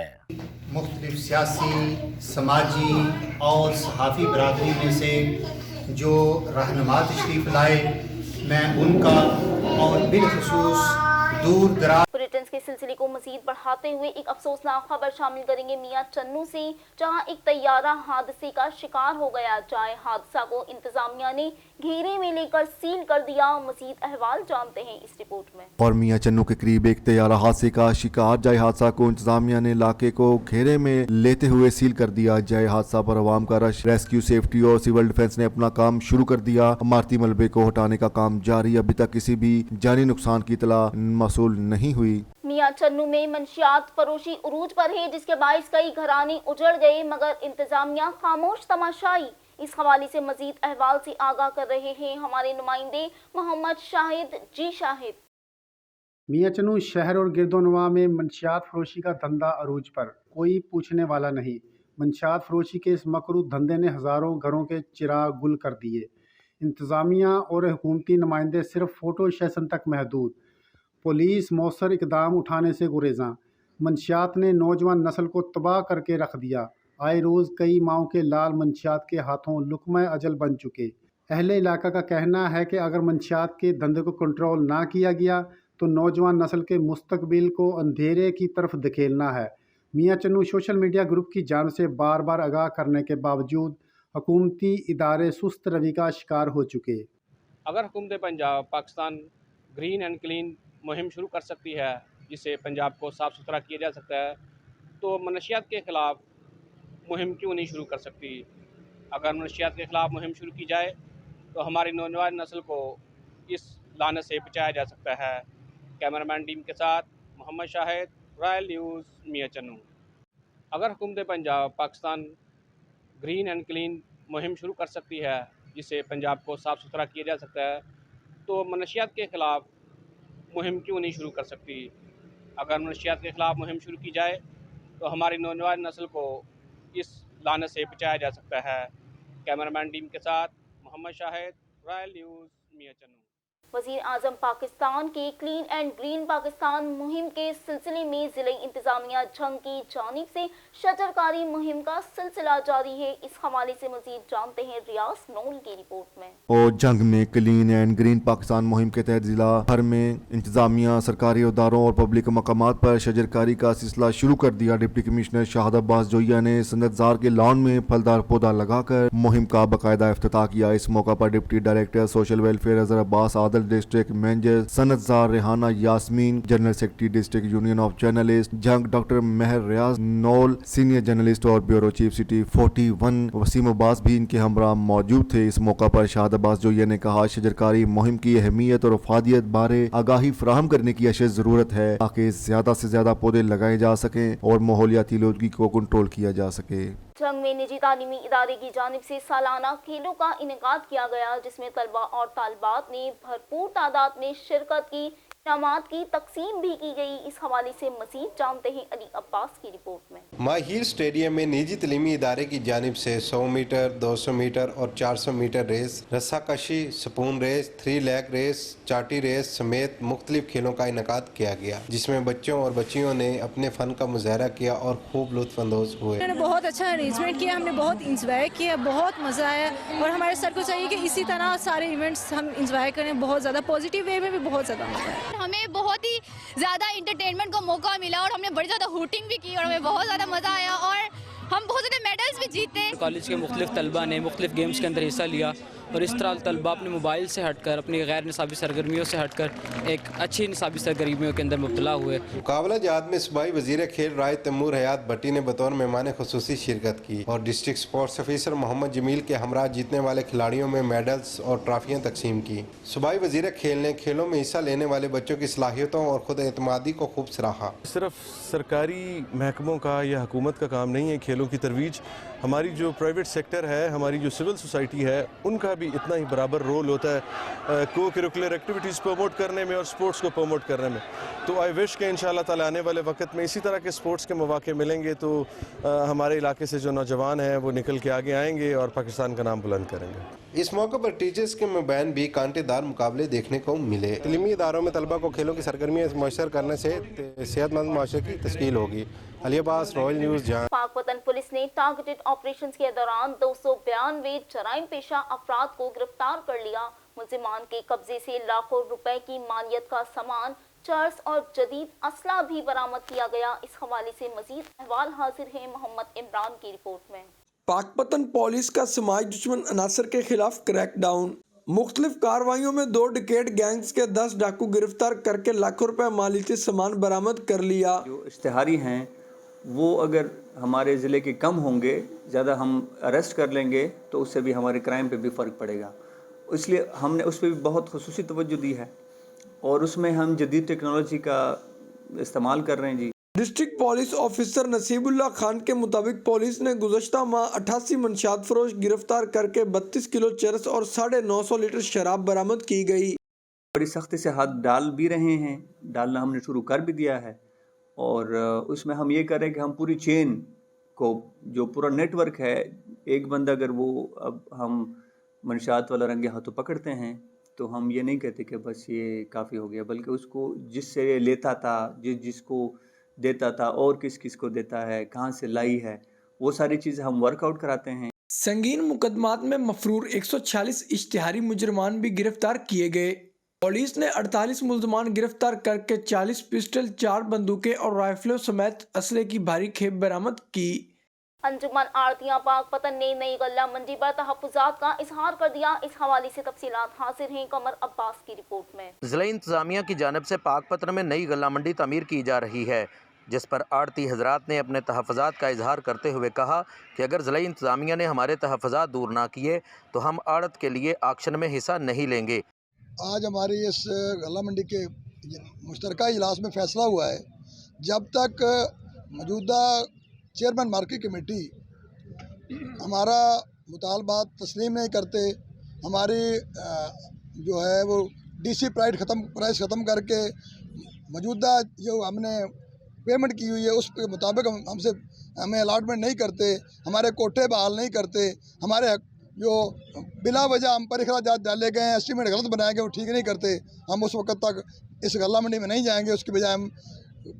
मुख्तलिफ सियासी, समाजी और सहाफ़ी बरादरी में से जो रहनुमा तशरीफ़ लाए, मैं उनका और बिलखुसूस दूर दराज बुलेटिन के सिलसिले को मजीद बढ़ाते हुए एक अफसोसनाक खबर शामिल करेंगे मियां चन्नू से, जहां एक तैयारा हादसे का शिकार हो गया। जाए हादसा को इंतजामिया ने घेरे में लेकर सील कर दिया। मजीद अहवाल जानते हैं इस रिपोर्ट में। और मियां चन्नू के करीब एक तैयारा हादसे का शिकार। जाए हादसा को इंतजामिया ने इलाके को घेरे में लेते हुए सील कर दिया। जाए हादसा पर अवाम का रश, रेस्क्यू, सेफ्टी और सिविल डिफेंस ने अपना काम शुरू कर दिया। इमारती मलबे को हटाने का काम जारी। अभी तक किसी भी जानी नुकसान की इतला मौसूल नहीं हुई। मियां चन्नू में मंशियात फरोशी उरूज पर है, जिसके बाइस कई घराने उजड़ गए, मगर इंतजामिया खामोश तमाशाई। इस हवाले से मजीद अहवाल से आगाह कर रहे हैं हमारे नुमाइंदे मोहम्मद शाहिद। जी शाहिद। मियां चन्नू शहर और गिरदोनवा में मंशियात फरोशी का धंधा अरूज पर, कोई पूछने वाला नहीं। मंशियात फरोशी के इस मकरूह धंधे ने हज़ारों घरों के चिराग गुल कर दिए। इंतज़ामिया और हुकूमती नुमाइंदे सिर्फ फ़ोटो सेशन तक महदूद। पुलिस मौसर इकदाम उठाने से गुरेज़ां। मंशियात ने नौजवान नस्ल को तबाह करके रख दिया। आए रोज़ कई माओं के लाल मंशियात के हाथों लुक़्मा अजल बन चुके। अहले इलाका का कहना है कि अगर मंशियात के धंधे को कंट्रोल ना किया गया तो नौजवान नस्ल के मुस्तकबिल को अंधेरे की तरफ धकेलना है। मियां चन्नू सोशल मीडिया ग्रुप की जान से बार बार आगाह करने के बावजूद हुकूमती इदारे सुस्त रवि का शिकार हो चुके। अगर हुकूमत Punjab Pakistan green and clean मुहिम शुरू कर सकती है, जिससे पंजाब को साफ़ सुथरा किया जा सकता है, तो मनशियात के ख़िलाफ़ मुहिम क्यों नहीं शुरू कर सकती। अगर मनशियात के ख़िलाफ़ मुहिम शुरू की जाए तो हमारी नौजवान नस्ल को इस लानत से बचाया जा सकता है। कैमरामैन टीम के साथ मोहम्मद शाहिद, रॉयल न्यूज़, मियां चन्नू। अगर हुकूमत Punjab Pakistan green and clean मुहिम शुरू कर सकती है, जिससे पंजाब को साफ़ सुथरा किया जा सकता है, तो मनशियात के ख़िलाफ़ मुहिम क्यों नहीं शुरू कर सकती। अगर मनशियात के ख़िलाफ़ मुहिम शुरू की जाए तो हमारी नौजवान नस्ल को इस लानत से बचाया जा सकता है। कैमरामैन टीम के साथ मोहम्मद शाहिद, रॉयल न्यूज़, मियां चन्नू। वज़ीर आज़म पाकिस्तान की क्लीन एंड ग्रीन पाकिस्तान मुहिम के सिलसिले में ज़िले इंतज़ामिया जंग की जानिब से शजरकारी मुहिम का सिलसिला जारी है। इस हवाले से मज़ीद जानते हैं रियाज नून की रिपोर्ट में। और जंग में क्लीन एंड ग्रीन पाकिस्तान मुहिम के तहत जिला भर में इंतज़ामिया, सरकारी इदारों और पब्लिक मकामात पर शजरकारी का सिलसिला शुरू कर दिया। डिप्टी कमिश्नर शाहद अब्बास जोइया ने सनतजार के लॉन में फलदार पौधा लगाकर मुहिम का बाकायदा इफ्तिताह किया। इस मौका पर deputy director social welfare Azhar Abbas, आदल डिस्ट्रिक्ट मैनेजर सनतजार Rehana Yasmeen, general secretary district union of journalist Jang doctor Mehar Riaz Naul, senior journalist और bureau chief city 41 Waseem Abbas भी इनके हमरा मौजूद थे। इस मौका पर शाहद अब्बास जोइया ने कहा, शजरकारी मुहिम की अहमियत और अफादियत बारे आगाही फराहम करने की अशद जरूरत है ताकि ज्यादा से ज्यादा पौधे लगाए जा सकें और माहौलियाती आलूदगी को कंट्रोल किया जा सके। जंग में निजी तालीमी इदारे की जानिब से सालाना खेलों का इनेकाद किया गया, जिसमें तलबा और तालिबात ने भरपूर तादाद में शिरकत की। इनामात की तकसीम भी की गई। इस हवाले से मजीद जानते हैं अली अब्बास की रिपोर्ट में। माहिर स्टेडियम में निजी तालीमी इदारे की जानिब से 100 मीटर, 200 मीटर और 400 मीटर रेस, रस्साकशी, स्पून रेस, 3 लेग रेस, चाटी रेस समेत मुख्तलिफ खेलों का इनेकाद किया गया, जिसमें बच्चों और बच्चियों ने अपने फन का मुजाहरा किया और खूब लुत्फ अंदोज हुए। उन्होंने बहुत अच्छा अरेंजमेंट किया, हमने बहुत इंजॉय किया, बहुत मज़ा आया और हमारे सर को चाहिए कि इसी तरह सारे इवेंट्स हम इंजॉय करें। बहुत ज़्यादा पॉजिटिव वे में भी बहुत ज़्यादा मज़ा आया। हमें बहुत ही ज़्यादा इंटरटेनमेंट का मौका मिला और हमने बड़ी ज़्यादा हूटिंग भी की और हमें बहुत ज़्यादा मज़ा आया और हम बहुत ज़्यादा मेडल्स भी जीते। कॉलेज के मुख्तलिफ तलबा ने मुख्तलिफ गेम्स के अंदर हिस्सा लिया اور اس طرح طلبہ اپنے موبائل سے ہٹ کر اپنی غیر نصابی سرگرمیوں سے ہٹ کر ایک اچھی نصابی سرگرمیوں کے اندر مبتلا ہوئے۔ مقابلہ جات میں صوبائی وزیر کھیل رائے تیمور حیات بھٹی نے بطور مہمان خصوصی شرکت کی اور ڈسٹرکٹ سپورٹس آفیسر محمد جمیل کے ہمراہ جیتنے والے کھلاڑیوں میں میڈلز اور ٹرافیاں تقسیم کی۔ صوبائی وزیر کھیل نے کھیلوں میں حصہ لینے والے بچوں کی صلاحیتوں اور خود اعتمادی کو خوب سراہا۔ صرف سرکاری محکموں کا یا حکومت کا کام نہیں ہے کھیلوں کی ترویج، ہماری جو پرائیویٹ سیکٹر ہے، ہماری جو سول سوسائٹی ہے، ان کا بھی اتنا ہی برابر رول ہوتا ہے کو کریکولر ایکٹیویٹیز پروموٹ کرنے میں اور سپورٹس کو پروموٹ کرنے میں۔ تو آئی وش کہ انشاءاللہ تعالی آنے والے وقت میں اسی طرح کے سپورٹس کے مواقع ملیں گے تو ہمارے علاقے سے جو نوجوان ہیں وہ نکل کے آگے آئیں گے اور پاکستان کا نام بلند کریں گے۔ اس موقع پر ٹیچرز کے مابین بھی کانٹے دار مقابلے دیکھنے کو ملے۔ تعلیمی اداروں میں طلبہ کو کھیلوں کی سرگرمیاں میسر کرنے سے صحت مند معاشرے کی تشکیل ہوگی۔ علی عباس، رائل نیوز جہاں۔ پاک وطن پولیس نے ٹارگیٹڈ آپریشنز کے دوران 292 جرائم پیشہ افراد کو گرفتار کر لیا۔ ملزمان کے قبضے سے لاکھوں روپے کی مالیت کا سامان، چرس اور جدید اسلحہ بھی برآمد کیا گیا۔ اس حوالے سے مزید احوال حاضر ہیں محمد عمران کی رپورٹ میں۔ پاک پتن پولیس کا سماجی دشمن عناصر کے خلاف کریک ڈاؤن۔ مختلف کارروائیوں میں 2 ڈکیٹ گینگز کے 10 ڈاکو گرفتار کر کے لاکھوں روپے مالیتی سامان برآمد کر لیا۔ جو اشتہاری ہیں وہ اگر ہمارے ضلع کے کم ہوں گے، زیادہ ہم اریسٹ کر لیں گے تو اس سے بھی ہمارے کرائم پہ بھی فرق پڑے گا، اس لیے ہم نے اس پہ بھی بہت خصوصی توجہ دی ہے اور اس میں ہم جدید ٹیکنالوجی کا استعمال کر رہے ہیں۔ جی ڈسٹرکٹ پولیس آفیسر نصیب اللہ خان کے مطابق پولیس نے گزشتہ ماہ 88 منشیات فروش گرفتار کر کے 32 کلو چرس اور 950 لیٹر شراب برآمد کی گئی۔ بڑی سختی سے ہاتھ ڈال بھی رہے ہیں، ڈالنا ہم نے شروع کر بھی دیا ہے اور اس میں ہم یہ کر رہے ہیں کہ ہم پوری چین کو، جو پورا نیٹ ورک ہے، ایک بندہ اگر وہ اب ہم منشیات والا رنگے ہاتھوں پکڑتے ہیں تو ہم یہ نہیں کہتے کہ بس یہ کافی ہو گیا، بلکہ اس کو جس سے لیتا تھا، جس کو دیتا تھا اور کس کو دیتا ہے، کہاں سے لائی ہے، وہ ساری چیزیں ہم ورک آؤٹ کراتے ہیں۔ سنگین مقدمات میں مفرور 146 اشتہاری مجرمان بھی گرفتار کیے گئے۔ پولیس نے 48 ملزمان گرفتار کر کے 40 پسٹل، 4 بندوقیں اور رائفلوں سمیت اسلحے کی بھاری کھیپ برآمد کی۔ انجمن آڑتیاں پاک پتن نے نئی غلہ منڈی پر تحفظات کا اظہار کر دیا۔ اس حوالے سے تفصیلات حاصل ہیں قمر عباس کی رپورٹ میں۔ ضلع انتظامیہ کی جانب سے پاک پتن میں نئی غلہ منڈی تعمیر کی جا رہی ہے، جس پر آڑتی حضرات نے اپنے تحفظات کا اظہار کرتے ہوئے کہا کہ اگر ضلع انتظامیہ نے ہمارے تحفظات دور نہ کیے تو ہم آڑت کے لیے آکشن میں حصہ نہیں لیں گے۔ آج ہماری اس غلہ منڈی کے مشترکہ اجلاس میں فیصلہ ہوا ہے، جب تک موجودہ چیئرمین مارکیٹ کمیٹی ہمارا مطالبات تسلیم نہیں کرتے، ہماری جو ہے وہ ڈی سی پرائس ختم کر کے موجودہ جو ہم نے پیمنٹ کی ہوئی ہے اس کے مطابق ہمیں الاٹمنٹ نہیں کرتے، ہمارے کوٹے بحال نہیں کرتے، ہمارے جو بلا وجہ ہم پر اخراجات ڈالے گئے ہیں، اسٹیمیٹ غلط بنائے گئے، وہ ٹھیک نہیں کرتے، ہم اس وقت تک اس غلہ منڈی میں نہیں جائیں گے، اس کی بجائے ہم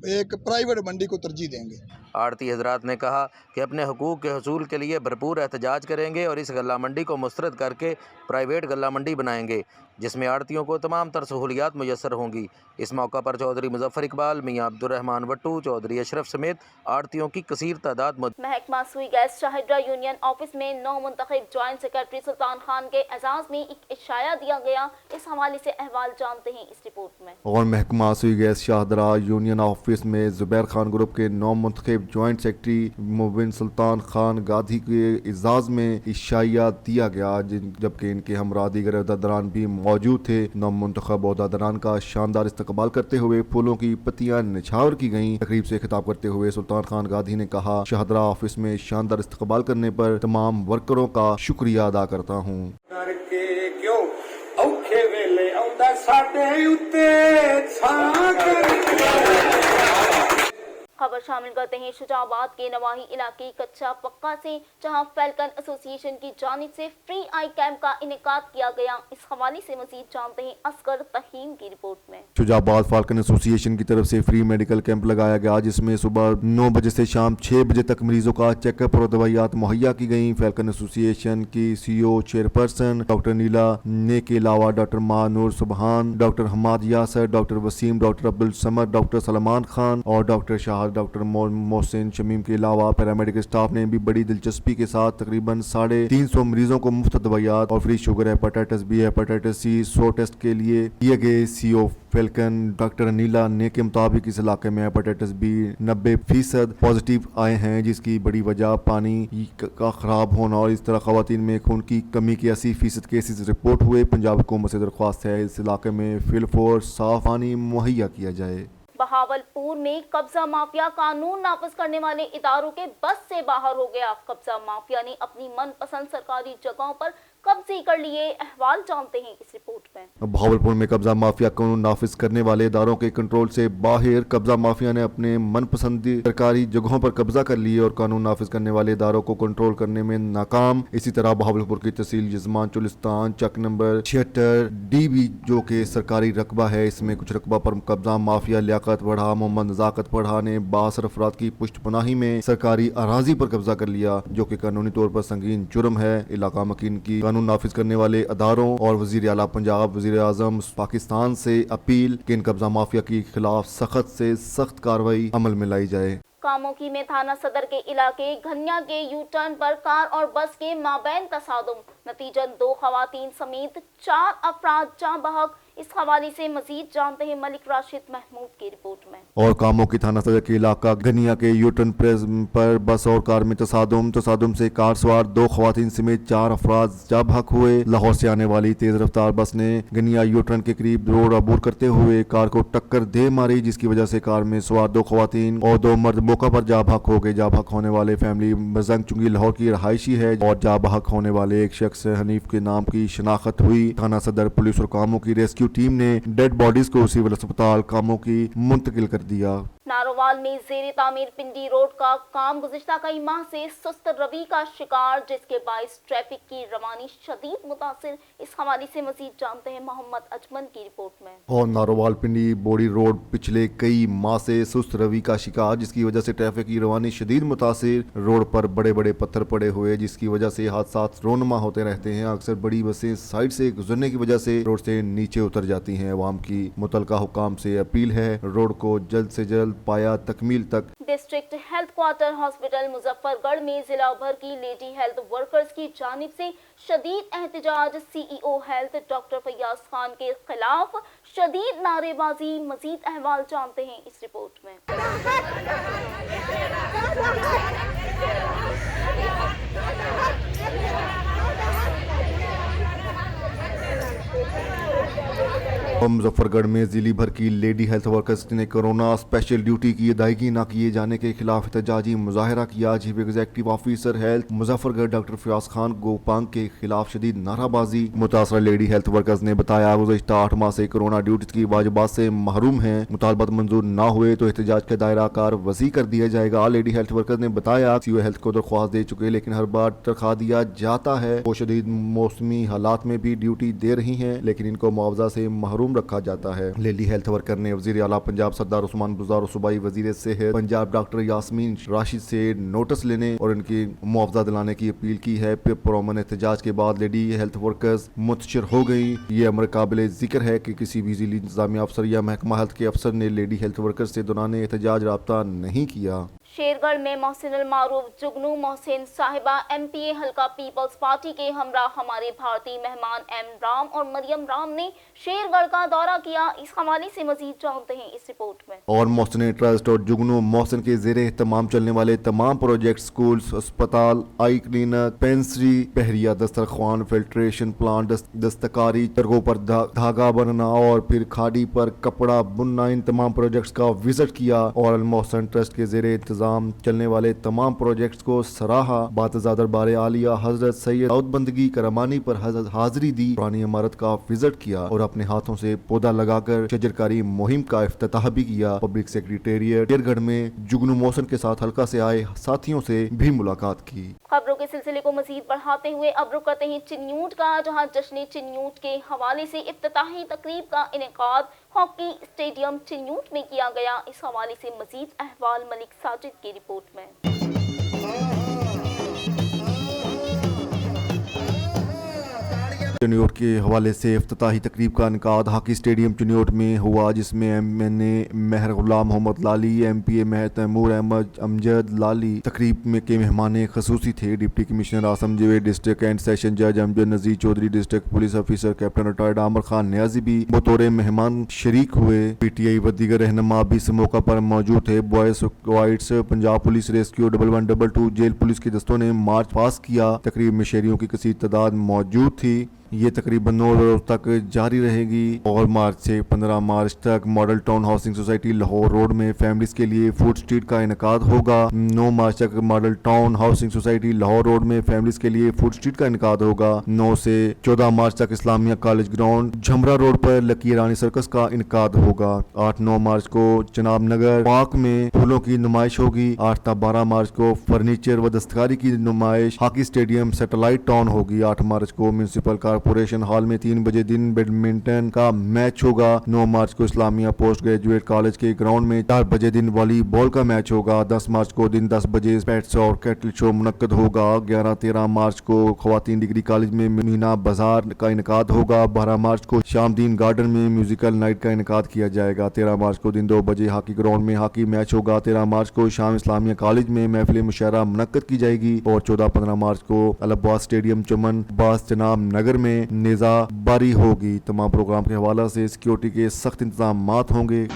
ایک پرائیویٹ منڈی کو ترجیح دیں گے۔ آڑتی حضرات نے کہا کہ اپنے حقوق کے حصول کے لیے بھرپور احتجاج کریں گے اور اس غلہ منڈی کو مسترد کر کے پرائیویٹ غلہ منڈی بنائیں گے، جس میں آڑتیوں کو تمام تر سہولیات میسر ہوں گی۔ اس موقع پر چودھری مظفر اقبال، میاں عبدالرحمان وٹو، چودھری اشرف سمیت آڑتیوں کی کثیر تعداد محکمہ سوئی گیس شاہدرہ یونین آفس میں نو منتخب جوائنٹ سیکرٹری سلطان خان کے اعزاز میں ایک اشاعہ دیا گیا۔ اس حوالے سے احوال جانتے ہیں اس رپورٹ میں۔ اور محکمہ سوئی گیس شاہدرہ یونین آفس میں زبیر خان گروپ کے نو منتخب جوائنٹ سیکرٹری مبین سلطان خان گادھی کے اعزاز میں اشاعیہ دیا گیا، جبکہ ان کے ہمراہ دیگر عہدیداران بھی موجود تھے۔ نو منتخب عہدیداران کا شاندار استقبال کرتے ہوئے پھولوں کی پتیاں نچھاور کی گئیں۔ تقریب سے خطاب کرتے ہوئے سلطان خان گادھی نے کہا، شاہدرہ آفس میں شاندار استقبال کرنے پر تمام ورکروں کا شکریہ ادا کرتا ہوں۔ خبر شامل کرتے ہیں شجاع آباد کے نواحی علاقے کچا پکا سے، جہاں فیلکن ایسوسی ایشن کی جانب سے فری آئی کیمپ کا انعقاد کیا گیا۔ اس حوالے سے مزید جانتے ہیں اصغر تحیم کی رپورٹ میں۔ شجاع آباد فالکن ایسوسی ایشن کی طرف سے فری میڈیکل کیمپ لگایا گیا، جس میں صبح 9 بجے سے شام 6 بجے تک مریضوں کا چیک اپ اور دوائیات مہیا کی گئیں۔ فیلکن ایسوسی ایشن کی سی او چیئرپرسن ڈاکٹر نیلا نے کے علاوہ ڈاکٹر ماں Noor Subhan, doctor Hammad Yasir, doctor Waseem, doctor Abdul Samad, doctor Salman Khan اور doctor Shahid doctor doctor Mohsin Shamim के अलावा पैरामेडिकल स्टाफ ने भी बड़ी दिलचस्पी के साथ तकरीबन 350 मरीजों को मुफ्त दवाइयात और free sugar, hepatitis B, hepatitis C, स्रो टेस्ट के लिए किए गए। सीओ फेल्कन डॉक्टर अनिला ने के मुताबिक इस इलाके में हेपेटाइटिस बी 90% पॉजिटिव आए हैं, जिसकी बड़ी वजह पानी का खराब होना और इस तरह खवातीन में खून की कमी के 80% केसेस रिपोर्ट हुए। पंजाब हुकूमत से दरख्वास्त है इस इलाके में फिल फोर्स साफ पानी मुहैया किया जाए। बहावलपुर में कब्जा माफिया कानून नाफिज करने वाले इदारों के बस से बाहर हो गया। कब्जा माफिया ने अपनी मनपसंद सरकारी जगहों पर कब्जे कर लिए। अहवाल जानते हैं इस रिपोर्ट में। बहावलपुर में कब्जा माफिया कानून नाफिज करने वाले इदारों के कंट्रोल से बाहर कब्जा माफिया ने अपने मनपसंद सरकारी जगहों पर कब्जा कर लिए और कानून नाफिज करने वाले इदारों को कंट्रोल करने में नाकाम। इसी तरह बहावलपुर की तहसील यजमान चुलिस्तान चक नंबर 76 DB जो कि सरकारी रकबा है, इसमें कुछ रकबा पर कब्जा माफिया लियाकत बढ़ा मोहम्मद नजाकत बढ़ा ने 62 अफराद की पुष्टपनाही में सरकारी अराजी पर कब्जा कर लिया, जो कि कानूनी तौर पर संगीन जुर्म है। इलाका मकीन की कानून नाफिज करने वाले अदारों और वजीर आला पंजाब वजीर आजम पाकिस्तान से अपील कि इन कब्जा माफिया के खिलाफ सख्त से सख्त कार्रवाई अमल में लाई जाए। कामोकी में थाना सदर के इलाके घनिया के यू टर्न पर कार और बस के माबैन तसादुम, नतीजन 2 खवातीन समेत 4 अफराद जाँ बहक। इस हवाले से मजीद जानते हैं मलिक राशिद महमूद की रिपोर्ट में। और कामों की थाना सदर के इलाका गनिया के यूटर्न पर बस और कार में तसादुम से कार सवार 2 खवातीन समेत 4 अफराद जाँ बहक हुए। लाहौर से आने वाली तेज रफ्तार बस ने गनिया यूटर्न के करीब रोड अबूर करते हुए कार को टक्कर दे मारी, जिसकी वजह से कार में सवार 2 खवातीन और 2 मर्द मौका पर जा बहक हो गए। जा बहक होने वाले फैमिली बजंग चुंगी लाहौर की रहायशी है और जा बहक होने वाले एक शख्स हनीफ के नाम की शनाख्त हुई। थाना सदर पुलिस और कामों की रेस्क्यू टीम ने डेड बॉडीज को सिविल अस्पताल कामों की मुंतकिल कर दिया। नारोवाल में ज़ेरे तामीर पिंडी रोड का काम गुज़िश्ता कई माह से सुस्त रवि का शिकार, जिसके बाइस ट्रैफिक की रवानी शदीद मुतासिर। इस हवाले से मजीद जानते हैं मोहम्मद अजमन की रिपोर्ट में। और नारोवाल पिंडी बोड़ी रोड पिछले कई माह से सुस्त रवि का शिकार, जिसकी वजह से ट्रैफिक की रवानी शदीद मुतासिर। रोड पर बड़े बड़े पत्थर पड़े हुए, जिसकी वजह से हादसा रोनुमा होते रहते हैं। अक्सर बड़ी बसें साइड से गुजरने की वजह से रोड से नीचे उतर जाती हैं। अवाम की मुतलका हुकाम से अपील है रोड को जल्द से जल्द पाया तकमील तक। District health quarter hospital Muzaffargarh में जिला भर की लेडी हेल्थ वर्कर्स की जानिब से शदीद एहतजाज। CEO health doctor Faiyaz Khan के खिलाफ शदीद नारेबाजी। मजीद अहवाल जानते हैं इस रिपोर्ट में। मुजफ्फरगढ़ में जिले भर की लेडी हेल्थ वर्कर्स ने कोरोना स्पेशल ड्यूटी की अदायगी न किए जाने के खिलाफ एहतजाजी मुजाहरा किया। Chief executive officer health Muzaffargarh doctor Fayyaz Khan Gopang के खिलाफ शदीद नाराबाजी। मुतासरा लेडी हेल्थ वर्कर्स ने बताया गुज़श्ता 8 माह से कोरोना ड्यूटी की वाजिबात से महरूम हैं। मुतालबात मंजूर न हुए तो एहतजाज का दायरा कार वसी कर दिया जाएगा। लेडी हेल्थ वर्कर्स ने बताया सीओ हेल्थ को दरख्वास्त दे चुके, लेकिन हर बार तनख्वाह दिया जाता है। वो शदीद मौसमी हालात में भी ड्यूटी दे रही हैं, लेकिन इनको मुआवजा से महरूम रखा जाता है। लेडी हेल्थ वर्कर ने वजीर आला पंजाब सरदार उस्मान बुज़दार और सूबाई वजीर सेहत पंजाब डॉक्टर यास्मीन राशिद से नोटिस लेने और उनकी मुआवजा दिलाने की अपील की है। पुरअमन एहतजाज के बाद लेडी हेल्थ वर्कर्स मुतशिर हो गई। ये अमर काबिल जिक्र है कि किसी भी जिली इंतजामिया अफसर या महकमा हेल्थ के अफसर ने लेडी हेल्थ वर्कर्स से दौरान एहतजाज राब्ता नहीं किया। शेरगढ़ में मोहसिन मारूफ जुगनू मोहसिन साहिबा MPA हल्का पीपल्स पार्टी के हमरा हमारे भारतीय मेहमान M राम और मरियम राम ने शेरगढ़ का दौरा किया। इस हवाले से मजीद जानते हैं इस रिपोर्ट में। और मोहसिन ट्रस्ट और जुगनू मोहसिन के जेरे तमाम चलने वाले तमाम प्रोजेक्ट स्कूल्स, अस्पताल, आई क्लिनिक, पेंसरी, पहरिया, दस्तरखान, फिल्ट्रेशन प्लांट, दस्तकारी, चरगों पर धागा बनना और फिर खाड़ी पर कपड़ा बुनना, इन तमाम प्रोजेक्ट्स का विजिट किया और मोहसिन ट्रस्ट के जेरे चलने वाले तमाम प्रोजेक्ट्स को सराहा। बातज़ा दरबार आलिया हजरत सैयद दाऊद बंदगी करमानी पर हाजिरी दी, पुरानी इमारत का विजिट किया और अपने हाथों से पौधा लगाकर शजरकारी मुहिम का इफ्तिताह भी किया। पब्लिक सेक्रेटेरिएट शेरगढ़ में जुगनू मोहसिन के साथ हल्का से आए साथियों से भी मुलाकात की। खबरों के सिलसिले को मजीद बढ़ाते हुए अब रुक करते हैं चिन्यूट का, जहां जश्न चिन्यूट के हवाले से इफ्तिताही तकरीब का इनेकाद हॉकी स्टेडियम चिन्यूट में किया गया। इस हवाले से मजीद अहवाल मलिक साजिद की रिपोर्ट में। चुनियोट के हवाले से इफ्तिताही तकरीब का इनकाद हॉकी स्टेडियम चुनियोट में हुआ, जिसमें MNA महर गुलाम मोहम्मद लाली, MPA महर तैमूर अहमद अमजद लाली तकरीब में के मेहमान खसूसी थे। Deputy commissioner Asim Javed, district and session जज Amjad Nazir Chaudhry, district police officer captain retired Aamir Khan Niazi भी बतौर मेहमान शरीक हुए। PTI व दीगर रहनुमा भी इस मौका पर मौजूद थे। Boys squads, Punjab police rescue 1122 jail police के दस्तों ने मार्च पास किया। तकरीब में शहरियों की कसीर तादाद मौजूद थी। ये तकरीबन 9 रोज तक जारी रहेगी और मार्च से 15 मार्च तक model town housing society Lahore road में फैमिलीज के लिए फूड स्ट्रीट का इनकाद होगा। 9 मार्च तक model town housing society Lahore road में फैमिलीज के लिए फूड स्ट्रीट का इनकाद होगा। 9 से 14 मार्च तक इस्लामिया कॉलेज ग्राउंड झमरा रोड पर लकी रानी सर्कस का इनकाद होगा। 8-9 मार्च को जनाब नगर पार्क में फूलों की नुमाइश होगी। 8 से 12 मार्च को फर्नीचर व दस्तकारी की नुमाइश हॉकी स्टेडियम सैटेलाइट टाउन होगी। 8 मार्च को म्यूनसिपल कॉर्पोरेशन हॉल में 3 बजे दिन बैडमिंटन का मैच होगा। 9 मार्च को इस्लामिया पोस्ट ग्रेजुएट कॉलेज के ग्राउंड में 4 बजे दिन वॉलीबॉल का मैच होगा। 10 मार्च को दिन 10 बजे पेट्स और कैटल शो मुनक्कद होगा। 11-13 मार्च को खवातीन डिग्री कॉलेज में मीना बाजार का इनकाद होगा। 12 मार्च को शामदीन गार्डन में म्यूजिकल नाइट का इनकाद किया जाएगा। 13 मार्च को दिन 2 बजे हॉकी ग्राउंड में हॉकी मैच होगा। 13 मार्च को शाम इस्लामिया कॉलेज में महफिल मुशायरा मुनक्कद की जाएगी और 14-15 मार्च को अल-अब्बास स्टेडियम चमन बास जनाब नगर में निज़ा बारी होगी। तमाम प्रोग्राम के हवाला से सिक्योरिटी के सख्त इंतजामात होंगे।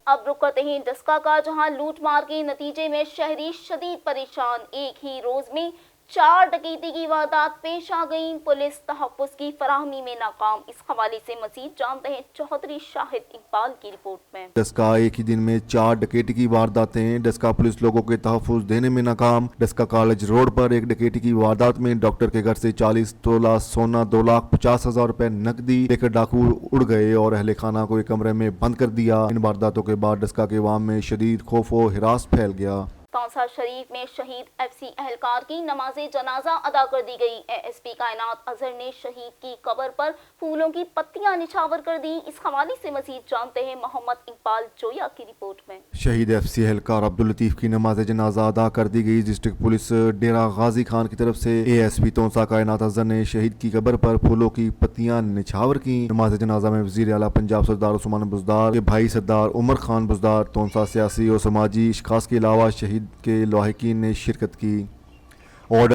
अब रुक करते हैं डस्का का, जहां लूटमार के नतीजे में शहरी शदीद परेशान। एक ही रोज में 4 डकैती की वारदात पेश आ गई। पुलिस तहफ्फुज़ की फराहमी में नाकाम। इस हवाले से मजीद जानते हैं चौधरी शाहिद इकबाल की रिपोर्ट में। डस्का एक ही दिन में 4 डकैती की वारदातें। डस्का पुलिस लोगों के तहफ्फुज़ देने में नाकाम। डस्का कॉलेज रोड पर एक डकैती की वारदात में डॉक्टर के घर से 40 तोला सोना, 2,50,000 रुपए नकदी लेकर डाकू उड़ गए और अहले खाना को एक कमरे में बंद कर दिया। इन वारदातों के बाद डस्का के अवाम में शदीद खौफ व हिरास फैल गया। तौसा शरीफ में शहीद FC एहलकार की नमाज़े जनाजा अदा कर दी गई। ASP कायनात अजहर ने शहीद की कब्र पर फूलों की पत्तियां निछावर कर दी। इस हवाले से मजीद जानते हैं मोहम्मद इकबाल जोया की रिपोर्ट में। शहीद FC एहलकार अब्दुल लतीफ की नमाज़े जनाजा अदा कर दी गई। डिस्ट्रिक्ट पुलिस डेरा गाजी खान की तरफ से ASP तौसा कायनात अजहर ने शहीद की कब्र पर फूलों की पत्तियां निछावर की। नमाज़े जनाजा में वज़ीर आला पंजाब सरदार उस्मान बुज़दार के भाई सरदार उमर खान बुज़दार, तौसा सियासी और समाजी इश्खास के अलावा शहीद के लाहिकीन ने शिरकत की। और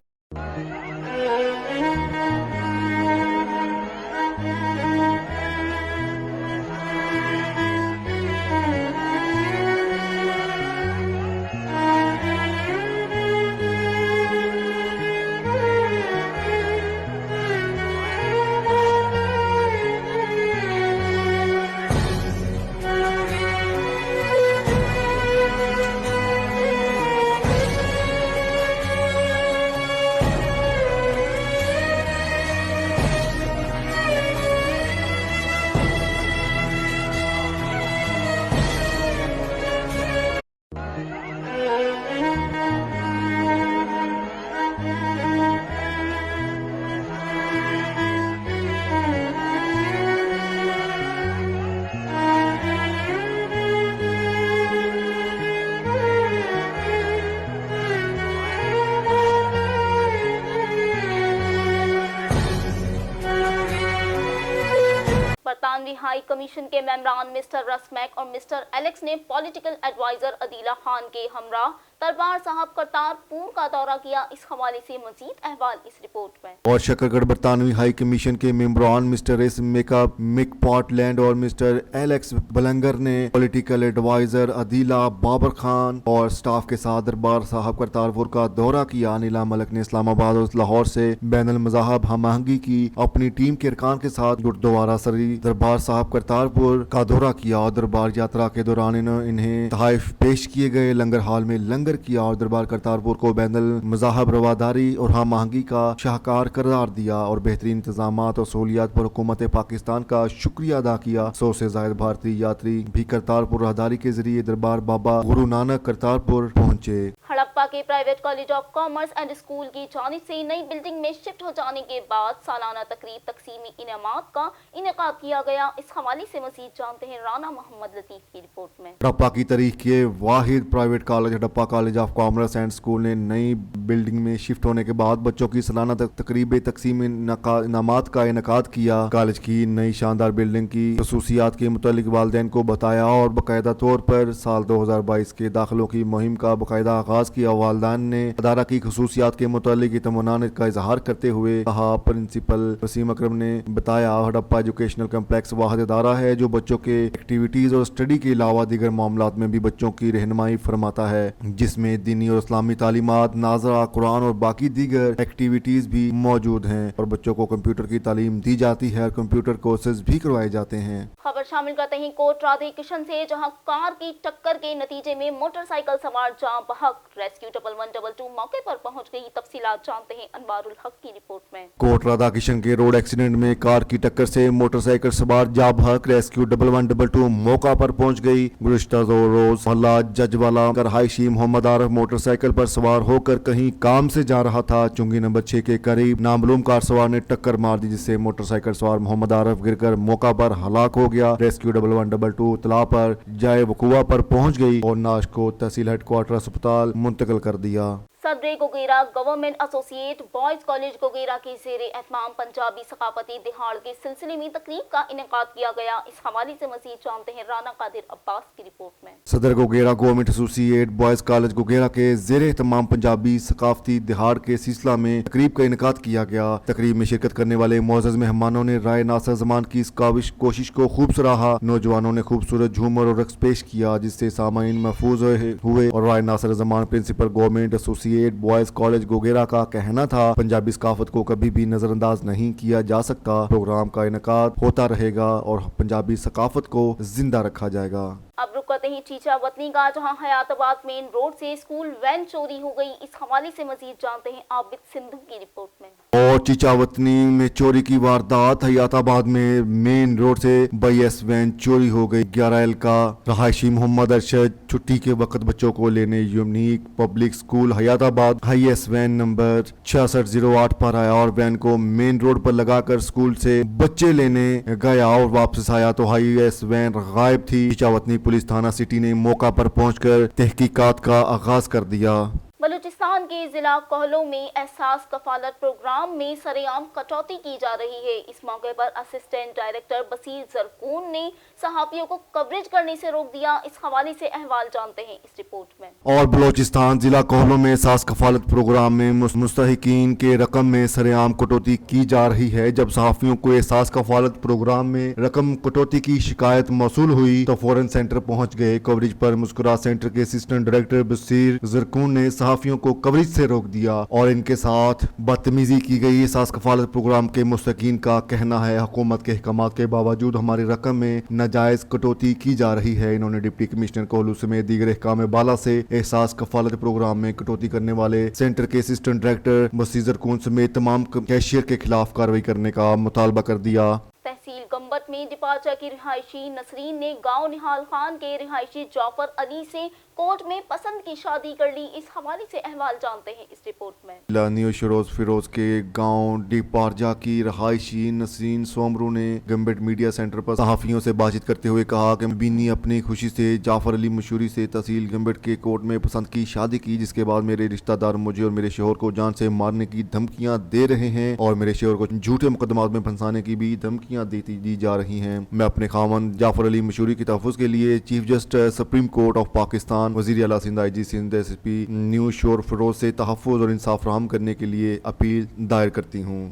बरतानवी हाई कमीशन के मेंबरान मिस्टर रसमैक और मिस्टर एलेक्स ने पॉलिटिकल एडवाइजर अदीला खान के हमरा दरबार साहब करतारपुर का दौरा किया। इस हवाले से मजीद अहवाल इस रिपोर्ट में। और शकरगढ़ बरतानवी हाई कमीशन के मेंबरान मिस्टर एस मेकअप मिक पॉटलैंड और मिस्टर एलेक्स बलंगर ने पॉलिटिकल एडवाइजर अदीला बाबर खान और स्टाफ के साथ दरबार साहब करतारपुर का दौरा किया। नीला मलक ने इस्लामाबाद और लाहौर से बैनुल मज़ाहब हमआहंगी की अपनी टीम के अरकान के साथ गुरुद्वारा सरी दरबार साहब करतारपुर का दौरा किया और दरबार यात्रा के दौरान इन्हें तहाइफ पेश किए गए। लंगर हॉल में लंगर किया और दरबार करतारपुर को बैनुल मज़ाहब रवादारी और हमआहंगी का शाहकार करार दिया और बेहतरीन इंतजामात और सहूलियात पर हुकूमत पाकिस्तान का शुक्रिया अदा किया। 100 से ज्यादा भारतीय यात्री भी करतारपुर राहदारी के जरिए दरबार बाबा गुरु नानक करतारपुर पहुँचे। हड़प्पा के private college of commerce and school की जानिब से नई बिल्डिंग में शिफ्ट हो जाने के बाद सालाना तकरीब तकसीमी इनामात का इनेकाद किया गया। इस हवाले से मजीद जानते हैं राना मोहम्मद लतीफ की रिपोर्ट में। हड़प्पा की तारीख के वाहिद private college Harappa college of commerce and school ने नई बिल्डिंग में शिफ्ट होने के बाद बच्चों की सालाना तकरीब तकसीम इनामात का इनेकाद किया। कॉलेज की नई शानदार बिल्डिंग की खसूसियात के मुतालिक वालिदैन को बताया और बाकायदा तौर पर साल 2022 के दाखिलों की मुहिम का बाकायदा आगाज किया। वालिदैन ने अदारा की खसूसियात के मुतालिक इत्मीनान का इजहार करते हुए कहा। प्रिंसिपल वसीम अकरम ने बताया हड़प्पा एजुकेशनल कम्प्लेक्स वाहिद अदारा है जो बच्चों के एक्टिविटीज और स्टडी के अलावा दीगर मामलात में भी बच्चों की रहनुमाई फरमाता है, जिसमें दीनी और इस्लामी तालीमात, नाजरा, कुरान और बाकी दीगर एक्टिविटीज भी मौजूद हैं और बच्चों को कंप्यूटर की तालीम दी जाती है और कंप्यूटर कोर्सेज भी करवाए जाते हैं। खबर शामिल करते हैं कोट राधे किशन से, जहां कार की टक्कर के नतीजे में मोटरसाइकिल सवार जाँ बहक। रेस्क्यू 1112 मौके पर पहुंच गई। तफसीलात जानते हैं अनवारुल हक की रिपोर्ट में। कोट राधा किशन के रोड एक्सीडेंट में कार की टक्कर से मोटरसाइकिल सवार जाँ बहक। रेस्क्यू 1112 मौका पर पहुंच गई। गुज़िश्ता रोज मोहल्ला जजवाला रहायशी मोहम्मद आरफ मोटरसाइकिल पर सवार होकर कहीं काम से जा रहा था। चुंगी नंबर 6 के करीब नामालूम कार सवार ने टक्कर मार दी, जिससे मोटरसाइकिल सवार मोहम्मद आरफ गिरकर मौका पर हलाक हो गया। रेस्क्यू 1112 इत्तला पर जाए वकुआ पर पहुंच गई और नाश को तहसील हेडक्वार्टर अस्पताल मुंतकिल कर दिया। सदर गोगेरा गवर्नमेंट एसोसिएट बॉयज कॉलेज गोगेरा के ज़ेरे एहतमाम पंजाबी सकाफती दिहाड़ के सिलसिले में तकरीब का इनेकाद किया गया। इस हवाले से मजीद जानते हैं राना कादिर अब्बास की रिपोर्ट में। सदर गोगेरा गवर्नमेंट एसोसिएट बॉयज कॉलेज गोगेरा के ज़ेरे एहतमाम पंजाबी सकाफती दिहाड़ के सिलसिला में तकरीब का इनेकाद किया गया। तकरीब में शिरकत करने वाले मोअज़्ज़ज़ मेहमानों ने राय नासर जमान की इस कोशिश को खूब सराहा। नौजवानों ने खूबसूरत झूमर और रक्स पेश किया, जिससे सामाईन महफूज हुए और Rai Nasir Zaman principal government associate boys college Gogera का कहना था पंजाबी सकाफत को कभी भी नजरअंदाज नहीं किया जा सकता। प्रोग्राम का इनेकाद होता रहेगा और पंजाबी सकाफत को जिंदा रखा जाएगा। अब रुक करते हैं चीचा वतनी का, जहां हयाताबाद मेन रोड से स्कूल वैन चोरी हो गई। इस हवाले से मजीद जानते हैं आबिद सिंधु की रिपोर्ट में। और चीचा वतनी में चोरी की वारदात। हयाताबाद में मेन रोड से BS वैन चोरी हो गई। 11 का रहायशी मोहम्मद अरशद छुट्टी के वक्त बच्चों को लेने unique public school Hayatabad IS van number 6608 पर आया और वैन को मेन रोड पर लगाकर स्कूल से बच्चे लेने गया और वापस आया तो IS वैन गायब थी। चीचा वतनी पुलिस थाना सिटी ने मौका पर पहुंचकर तहकीकात का आगाज कर दिया। बलूचिस्तान के जिला कोहलो में एहसास कफालत प्रोग्राम में सरेआम कटौती की जा रही है। इस मौके पर असिस्टेंट डायरेक्टर बसीर जरकून ने सहाफियों को कवरेज करने से रोक दिया। इस हवाले से अहवाल जानते हैं इस रिपोर्ट में। और बलूचिस्तान जिला कोहलो में एहसास कफालत प्रोग्राम में मुस्तहिकीन के रकम में सरेआम कटौती की जा रही है। जब सहाफियों को एहसास कफालत प्रोग्राम में रकम कटौती की शिकायत मौसूल हुई तो फौरन सेंटर पहुंच गए। कवरेज पर मुस्कुरा सेंटर के असिस्टेंट डायरेक्टर बसीर जरकून ने सहाफियों को कवरेज से रोक दिया और इनके साथ बदतमीजी की गई। एहसास कफालत प्रोग्राम के मुस्तकीन का कहना है हुकूमत के अहकामात के बावजूद हमारी रकम में नाजायज कटौती की जा रही है। इन्होंने डिप्टी कमिश्नर कोहलू समेत दीगर अहकाम बाला से एहसास कफालत प्रोग्राम में कटौती करने वाले सेंटर के असिस्टेंट डायरेक्टर बसीर जरकून समेत तमाम कैशियर के खिलाफ कार्रवाई करने का मुतालबा कर दिया। तहसील गंबट में डिपाचा की रिहायशी नसरीन ने गांव निहाल खान के रिहायशी जाफर अली से कोर्ट में पसंद की शादी कर ली। इस हवाले से अहवाल जानते हैं इस रिपोर्ट में। लानियो शरोज फिरोज के गांव डिपारजा की रहायशी नसरीन सोमरू ने गंबट मीडिया सेंटर पर सहाफियों से बातचीत करते हुए कहा कि बीनी अपनी खुशी से जाफर अली मशहूरी से तहसील गंबट के कोर्ट में पसंद की शादी की, जिसके बाद मेरे रिश्तेदार मुझे और मेरे शोहर को जान से मारने की धमकियां दे रहे हैं और मेरे शोहर को झूठे मुकदमात में फंसाने की भी धमकियां दी जा रही हैं। मैं अपने खामन जाफर अली मशहूरी के तहफ़्फ़ुज़ के लिए chief justice supreme court of Pakistan दौरान वज़ीर आला Sindh IG Sindh SP Naushahro Feroze से तहफ़्फ़ुज़ और इंसाफ फराहम करने के लिए अपील दायर करती हूँ।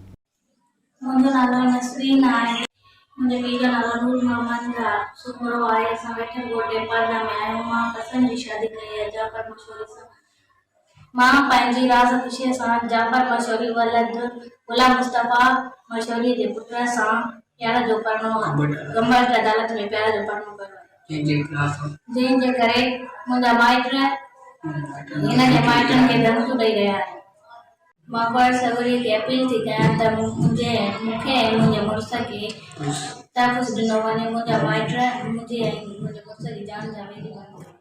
मुंहिंजो नालो नसरीन आहे, मुंहिंजे पीउ जो नालो नूर मोहम्मद सुखरो आहे। असां वेठे गोटे पर्दा में आहियूं। मां कसम जी शादी कई आहे जाफ़र मशहूरी सां। मां पंहिंजी राज़ ख़ुशीअ सां जाफ़र मशहूरी वलद गुलाम मुस्तफ़ा मशहूरी जे पुट सां प्यार जो पढ़णो गंबर की अदालत में प्यार जो पढ़णो कयो, जंहिंजे करे मुंहिंजा माइट हिन जे माइटनि खे धमकियूं ॾेई रहिया आहिनि। मां पर सगरी खे अपील थी कयां त मूंखे ऐं मुंहिंजे मुड़ुस खे तहफ़्फ़ुज़ ॾिनो वञे। मुंहिंजा माइट मुंहिंजे ऐं मुंहिंजे मुड़ुस जी जान जा वेही वञनि।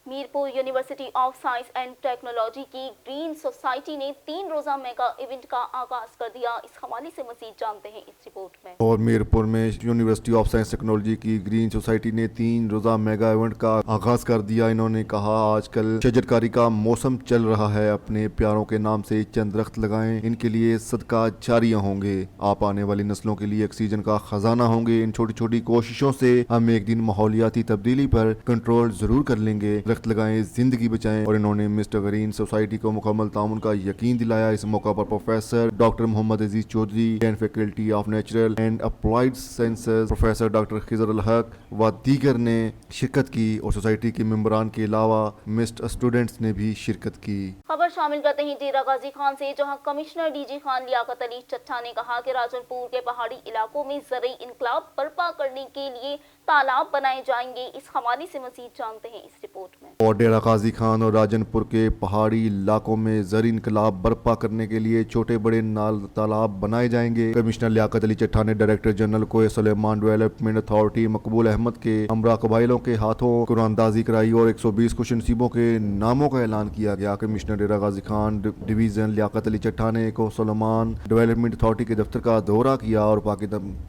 Mirpur university of science and technology की ग्रीन सोसाइटी ने 3 रोज़ा मेगा इवेंट का आगाज कर दिया। इस हवाले से मज़ीद जानते हैं इस रिपोर्ट में। और मीरपुर में यूनिवर्सिटी ऑफ साइंस टेक्नोलॉजी की ग्रीन सोसाइटी ने 3 रोज़ा मेगा इवेंट का आगाज कर दिया। इन्होंने कहा, आजकल शजरकारी का मौसम चल रहा है, अपने प्यारों के नाम से चंद दरख्त लगाएं, इनके लिए सदका जारिया होंगे, आप आने वाली नस्लों के लिए ऑक्सीजन का खजाना होंगे। इन छोटी छोटी कोशिशों से हम एक दिन माहौलियाती तब्दीली पर कंट्रोल जरूर कर लेंगे। दरख्त लगाएं, जिंदगी बचाएं। और इन्होंने मिस्टर ग्रीन सोसाइटी को मुकम्मल ताउन का यकीन दिलाया। इस मौका पर professor doctor Muhammad Aziz Chaudhry and faculty of natural and applied sciences professor doctor Khizar ul Haq व दीगर ने शिरकत की और सोसाइटी के मेंबरान के अलावा मिस्ट स्टूडेंट्स ने भी शिरकत की। खबर शामिल करते हैं डेरा गाजी खान से, जहां कमिश्नर DG खान लियाकत अली चट्टा ने कहा कि राजनपुर के पहाड़ी इलाकों में ज़रई इनकलाब बर्पा करने के लिए तालाब बनाए जाएंगे। इस हवाले से मज़ीद जानते हैं इस रिपोर्ट में। और डेरा गाजी खान और राजनपुर के पहाड़ी इलाकों में ज़रई इनकलाब बर्पा करने के लिए छोटे बड़े नाल तालाब बनाए जाएंगे। कमिश्नर लियाकत अली चट्टा ने डायरेक्टर जनरल कोय सुलेमान डेवलपमेंट अथॉरिटी मकबूल अहमद के हमरा कबाइलों के हाथों कुरानदाजी कराई और 120 खुशनसीबों के नामों का ऐलान किया गया। कमिश्नर डेरा गाजी खान डिवीजन लियाकत अली चट्टा ने कोय सुलेमान डेवलपमेंट अथॉरिटी के दफ्तर का दौरा किया और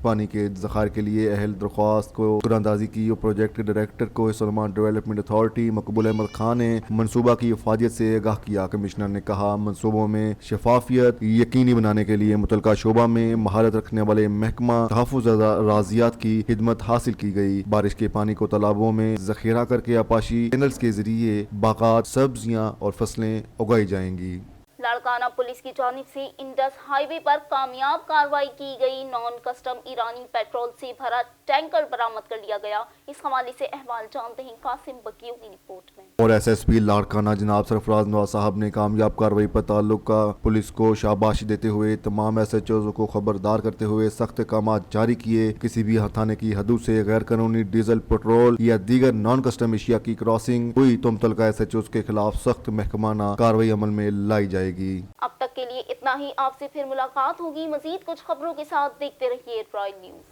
पानी के ज़खायर के लिए अहल दरख्वास्त को कुरानदाजी की। प्रोजेक्ट डायरेक्टर कोय सुलेमान डेवलपमेंट अथॉरिटी मकबूल अहमद खान ने मनसूबा की इफादियत से आगाह किया। कमिश्नर ने कहा, मनसूबों में शफाफियत यकीनी बनाने के लिए मुतलका शोबा में महारत रखने वाले महकमा तहफ़्फ़ुज़ राज़ियात की खिदमत हासिल की गई। बारिश के पानी को तालाबों में जखीरा करके आपाशी चैनल्स के जरिए बागात, सब्जियां और फसलें उगाई जाएंगी। लाड़काना पुलिस की जानिब से इंडस हाईवे पर कामयाब कार्रवाई की गई। नॉन कस्टम ईरानी पेट्रोल से भरा टैंकर बरामद कर लिया गया। इस हवाले से अहवाल जानते हैं कासिम बकियों की रिपोर्ट में। और SSP लाड़काना जनाब सरफराज नवाज साहब ने कामयाब कार्रवाई पर ताल्लुका पुलिस को शाबाशी देते हुए तमाम SHOs को खबरदार करते हुए सख्त अहकाम जारी किए। किसी भी थाने की हदूद से गैर कानूनी डीजल, पेट्रोल या दीगर नॉन कस्टम एशिया की क्रॉसिंग हुई तो मुतलका SHOs के खिलाफ सख्त महकमाना कार्रवाई अमल में लाई जाएगी। अब तक के लिए इतना ही। आपसे फिर मुलाकात होगी मजीद कुछ खबरों के साथ। देखते रहिए रॉयल न्यूज़।